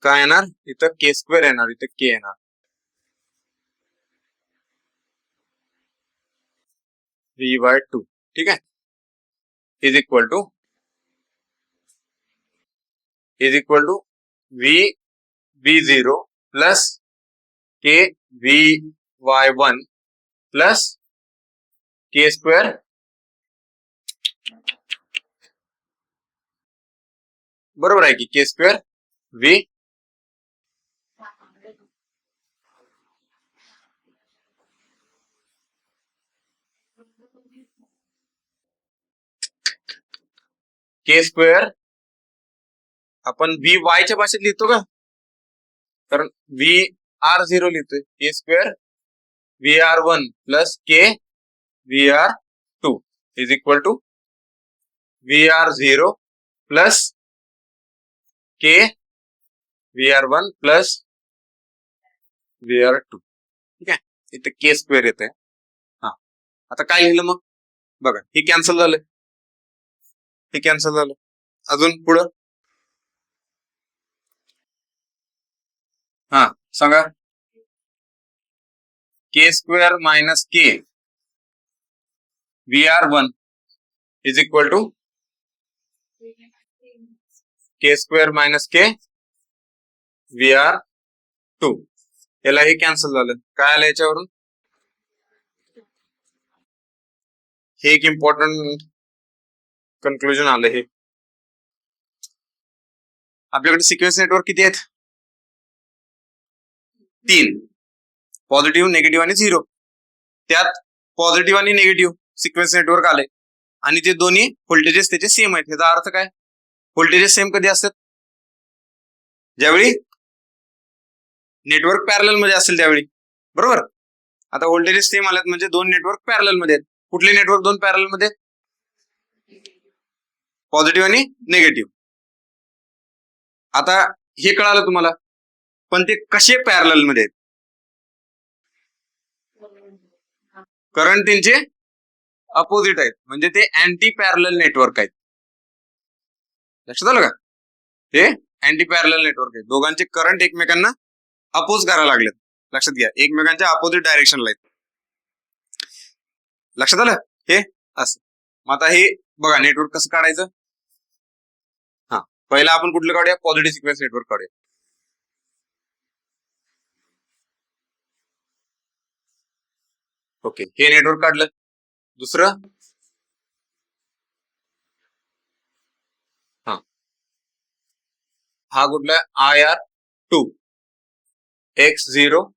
काय येणार इथं, K स्क्वेअर येणार, इथं K येणार. VY2 ठीक आहे, is equal to VB0 plus K VY1 plus K square, बरोबर आहे की K square V K square आपण VY च्या भाषेत लिहितो का, कारण VR0 लिहितोय. K square VR1 plus K VR2 is equal to VR0 plus K VR1 plus VR2. ठीक आहे, इथे के स्क्वेअर येते. हा, आता काय लिहिलं मग बघा, हे कॅन्सल झालं, हे कॅन्सल झालं. अजून पुढं हा सांगा, K square minus K VR1 is equal to K square minus K VR2. याला हे कॅन्सल झालं. काय आलं याच्यावरून, हे एक इम्पॉर्टंट कन्क्लुजन आलं. हे आपल्याकडे सिक्वेन्स नेटवर्क किती आहेत, 3, पॉझिटिव्ह, निगेटिव्ह आणि 0. त्यात पॉझिटिव्ह आणि निगेटिव्ह सिक्वेन्स नेटवर्क आले आणि ते दोन्ही व्होल्टेजेस त्याचे सेम आहेत. याचा अर्थ काय, व्होल्टेजेस सेम कधी असतात, ज्यावेळी नेटवर्क पॅरलल मध्ये असेल त्यावेळी, बरोबर. आता व्होल्टेजेस सेम आलेत म्हणजे दोन नेटवर्क पॅरलल मध्ये आहेत. कुठले नेटवर्क दोन पॅरलल मध्ये, पॉझिटिव्ह आणि निगेटिव्ह. आता हे कळालं तुम्हाला, पण ते कसे पॅरलल मध्ये आहेत, कारण त्यांचे अपोजिट आहेत, म्हणजे ते अँटी पॅरलल नेटवर्क आहेत. लक्षात आलं का, हे अँटी पॅरलल नेटवर्क आहेत. दोघांचे करंट एकमेकांना अपोज करायला लागलेत. लक्षात घ्या, एकमेकांच्या अपोजिट डायरेक्शनला आहेत. लक्षात आलं हे असं. मग आता हे बघा, नेटवर्क कसं काढायचं. हा, पहिला आपण कुठलं काढूया, पॉझिटिव्ह सिक्वेन्स नेटवर्क काढूया. ओके, हे नेटवर्क काढलं. दुसरं हा कुठला, IR2 X02.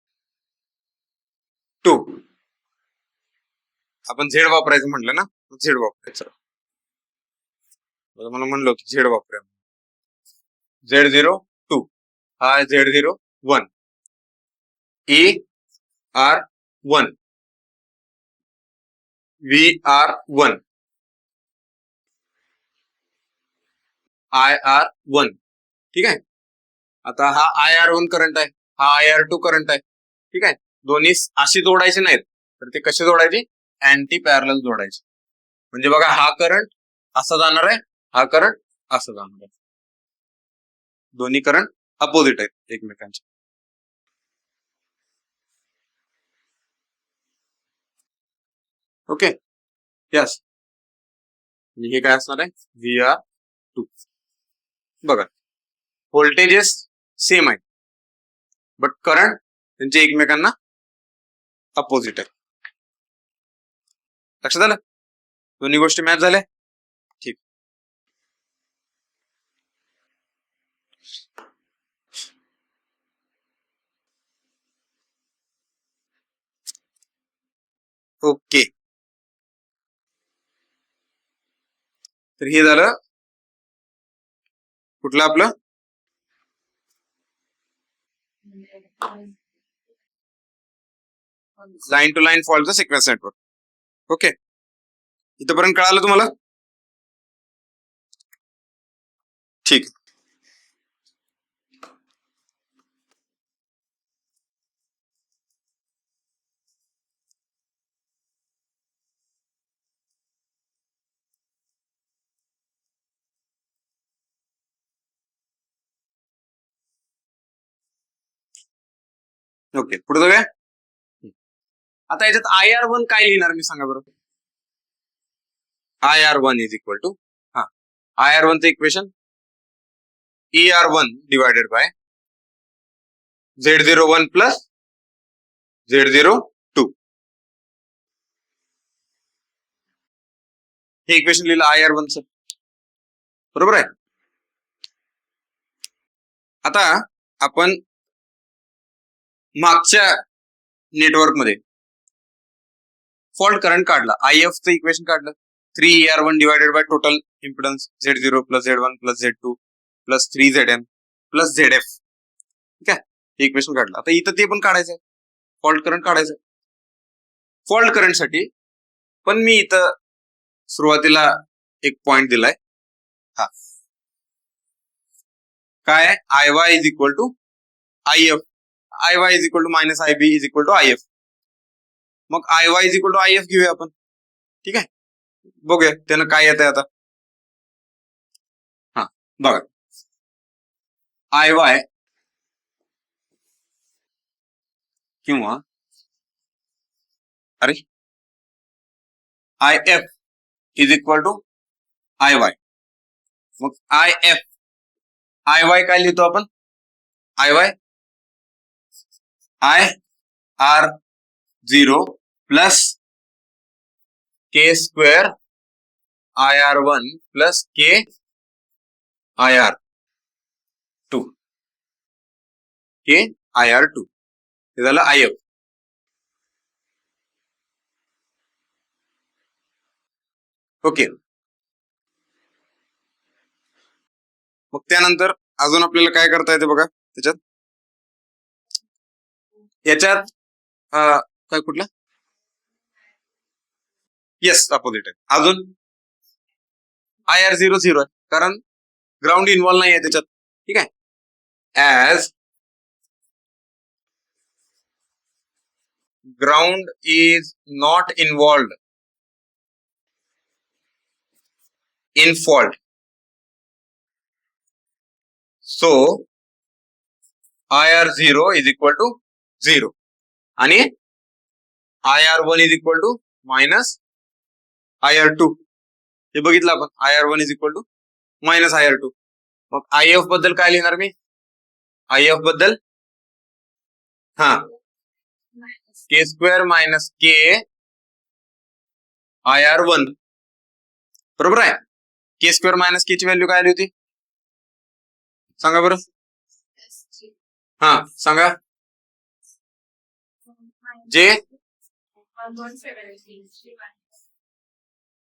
आपण झेड वापरायचं म्हटलं ना, झेड वापरायचं. मला म्हणलं होतं झेड वापरूया. Z02 हा Z01 ER1 VR1 IR1. ठीक आहे. आता हा IR1 करंट आहे, हा IR2 करंट आहे. ठीक आहे, दोन्ही अशी जोडायचे नाहीत, तर ते कसे जोडायचे, अँटी पॅरलल जोडायचे. म्हणजे बघा, हा करंट असा जाणार आहे, हा करंट असं जाणार आहे. दोन्ही करंट अपोजिट आहेत एकमेकांचे. Okay, yes. हे काय असणार आहे, VR2. बघा, व्होल्टेजेस सेम आहेत, बट करंट त्यांचे एकमेकांना अपोजिट आहे. लक्षात आलं, दोन्ही गोष्टी मॅच झाल्या. ठीक, ओके. तर हे झालं कुठलं आपलं, लाईन टू लाईन फॉल्टचं सिक्वेन्स नेटवर्क. ओके, इथपर्यंत कळालं तुम्हाला. ठीक, ओके, पुढे जाऊया. आता याच्यात IR1 काय लिहिणार मी सांगा बरं. IR1 इज इक्वल टू, हा IR1 चं equation ER1 divided by Z01 plus Z02. हे इक्वेशन लिहिलं IR1 चं, बरोबर आहे. आता आपण मागच्या नेटवर्क मध्ये फॉल्ट करंट काढला, IF चं इक्वेशन काढलं, 3ER1 divided by total impedance Z0 plus Z1 plus Z2 plus 3ZN plus ZF. ठीक आहे, हे इक्वेशन काढलं. आता इथं ते पण काढायचंय, फॉल्ट करंट काढायचंय. फॉल्ट करंट साठी पण मी इथं सुरुवातीला एक पॉइंट दिलाय. हा काय, IY is equal to IF, IY is equal to minus IB is equal to IF. मग I Y is equal to I F घेऊया आपण. ठीक आहे, बघूया त्यानं काय येत आहे आता. हा बघा, आय वाय किंवा अरे I F is equal to I Y. मग आय एफ आय वाय काय लिहितो आपण? I Y I R 0 plus K square I R 1 plus K I R 2 K I R 2 हे झालं आय एफ. ओके, मग त्यानंतर अजून आपल्याला काय करता येते बघा त्याच्यात. याच्यात काय कुठला? येस, अपोजिट आहे. अजून आय आर 0 0 आहे कारण ग्राउंड इन्व्हॉल्व नाही आहे त्याच्यात. ठीक आहे, as ground is not involved in fault, so I R 0 is equal to 0 आणि I R 1 is equal to minus I R 2. हे बघितलं आपण, I R 1 is equal to minus I R 2. मग आय एफ बद्दल काय लिहिणार मी? आय एफ बद्दल हा K square minus K I R 1, बरोबर आहे. के स्क्वेअर मायनस के ची व्हॅल्यू काय आली होती सांगा बरं? हा सांगा. जे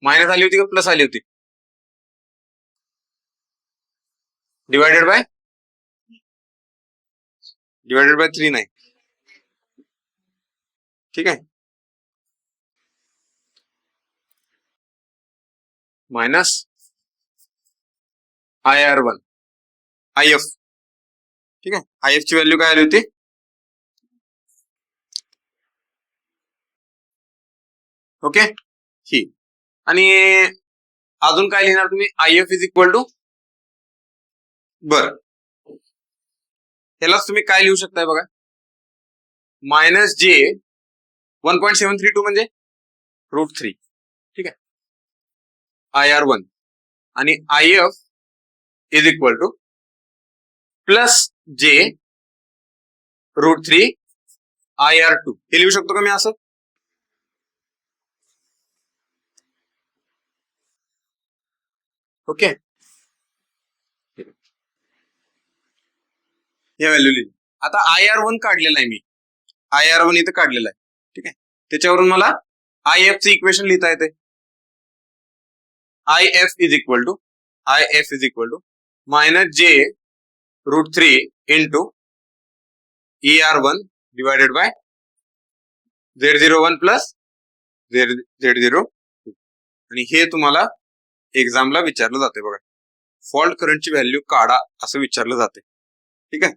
मायनस आली होती का प्लस आली होती? डिवायडेड बाय 3 नाही. ठीक आहे, minus I R 1 I F. ठीक आहे, आय एफ ची व्हॅल्यू काय आली होती? ओके, ही. आणि अजून काय लिहिणार तुम्ही? I F is equal to, बर त्यालाच तुम्ही काय लिहू शकताय बघा, मायनस जे 1.732 म्हणजे √3. ठीक आहे, आय आर 1 आणि I F is equal two plus जे √3 आय आर 2. हे लिहू शकतो का मी असं? ओके, हे व्हॅल्यू लिहिली. आता आय आर 1 काढलेला आहे मी, आय आर 1 इथं काढलेला आहे. ठीक आहे, त्याच्यावरून मला आय एफ चे इक्वेशन लिहिता येते. I F is equal to minus J √3 into E R 1 divided by Z01 plus Z02. आणि हे तुम्हाला एक्झामला विचारलं जाते बघा, फॉल्ट करंटची व्हॅल्यू काढा असं विचारलं जाते. ठीक आहे,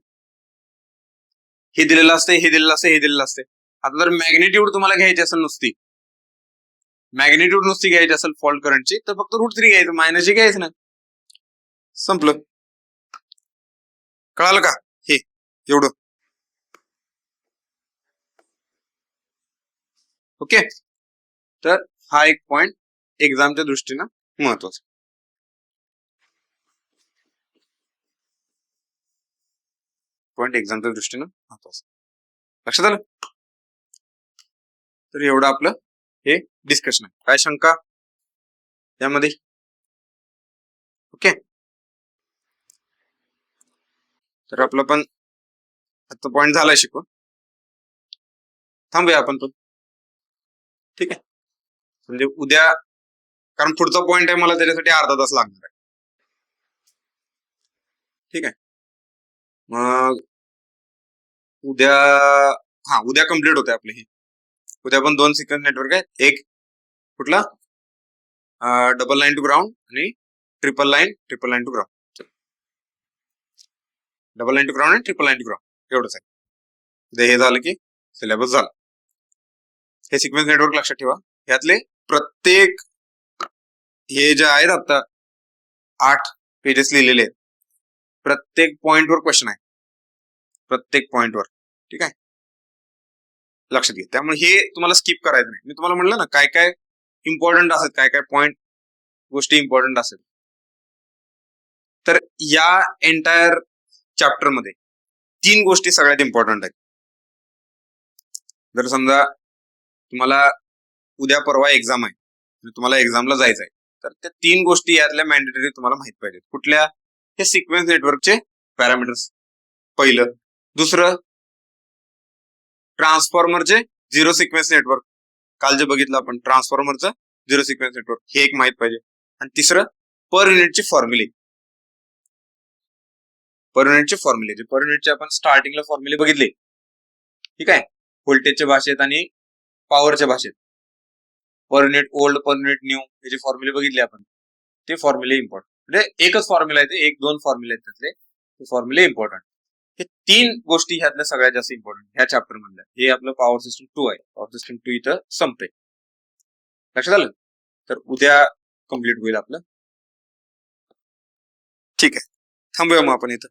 हे दिलेलं असते, हे दिलेलं असते, हे दिलेलं असते. आता जर मॅग्निट्यूड तुम्हाला घ्यायची असेल नुसती, मॅग्निट्यूड नुसती घ्यायची असेल फॉल्ट करंटची, तर फक्त √3 घ्यायचं, मायनस घ्यायचं नाही, संपलं. कळालं का? हे एवढं. ओके, तर हा एक पॉइंट एक्झामच्या दृष्टीनं महत्वाचा. पॉइंट एक्झामच्या दृष्टीनं महत्वाचा, लक्षात आलं? तर एवढं आपलं हे डिस्कशन आहे. काय शंका यामध्ये? ओके, तर आपलं पण आजचा पॉइंट झालाय शिकून, थांबूया आपण पण. ठीक आहे, म्हणजे उद्या, कारण पुढचा पॉइंट आहे, मला त्याच्यासाठी अर्धा तास लागणार आहे. ठीक आहे, मग उद्या, हा उद्या कम्प्लीट होते आपले हे. उद्या पण 2 सिक्वेन्स नेटवर्क आहेत, एक कुठला डबल लाईन टू ग्राउंड आणि triple line to ground. Double line to ground आणि ट्रिपल लाईन टू ग्राउंड एवढंच आहे. उद्या हे झालं की सिलेबस झाला. हे सिक्वेन्स नेटवर्क लक्षात ठेवा. यातले प्रत्येक हे जे आहेत आता 8 पेजेस लिहिलेले आहेत, प्रत्येक पॉइंटवर क्वेश्चन आहे, प्रत्येक पॉइंटवर. ठीक आहे, लक्षात घ्या. त्यामुळे हे तुम्हाला स्किप करायचं नाही. मी तुम्हाला म्हणलं ना काय काय इम्पॉर्टंट असेल, काय काय पॉइंट गोष्टी इम्पॉर्टंट असेल. तर या एंटायर चॅप्टर मध्ये 3 गोष्टी सगळ्यात इम्पॉर्टंट आहेत. जर समजा तुम्हाला उद्या परवा एक्झाम आहे, तुम्हाला एक्झामला जायचं आहे, तर त्या 3 गोष्टी यातल्या मॅन्डेटरी तुम्हाला माहित पाहिजेत. कुठल्या? हे सिक्वेन्स नेटवर्कचे पॅरामीटर्स पहिलं. दुसरं, ट्रान्सफॉर्मरचे झिरो सिक्वेन्स नेटवर्क, काल जे बघितलं आपण ट्रान्सफॉर्मरचं झिरो सिक्वेन्स नेटवर्क, हे एक माहित पाहिजे. आणि तिसरं, पर युनिटचे फॉर्म्युले. पर युनिटचे फॉर्म्युले, जे पर युनिटचे आपण स्टार्टिंगला फॉर्म्युले बघितले, ठीक आहे, व्होल्टेजच्या भाषेत आणि पॉवरच्या भाषेत. Per unit old, per unit new, हे जे फॉर्म्युले बघितले आपण, ते फॉर्म्युले इम्पॉर्टंट. म्हणजे एकच फॉर्म्युला आहे, ते 1-2 फॉर्म्युले आहेत त्यातले, ते फॉर्म्युले इम्पॉर्टंट. हे 3 गोष्टी ह्यातल्या सगळ्यात जास्त इम्पॉर्टंट ह्या चॅप्टर मधल्या. हे आपलं पॉवर सिस्टम 2 आहे. पॉवर सिस्टम 2 इथं संपते. लक्षात आलं? तर उद्या कम्प्लीट होईल आपलं. ठीक आहे, थांबूया मग आपण इथं.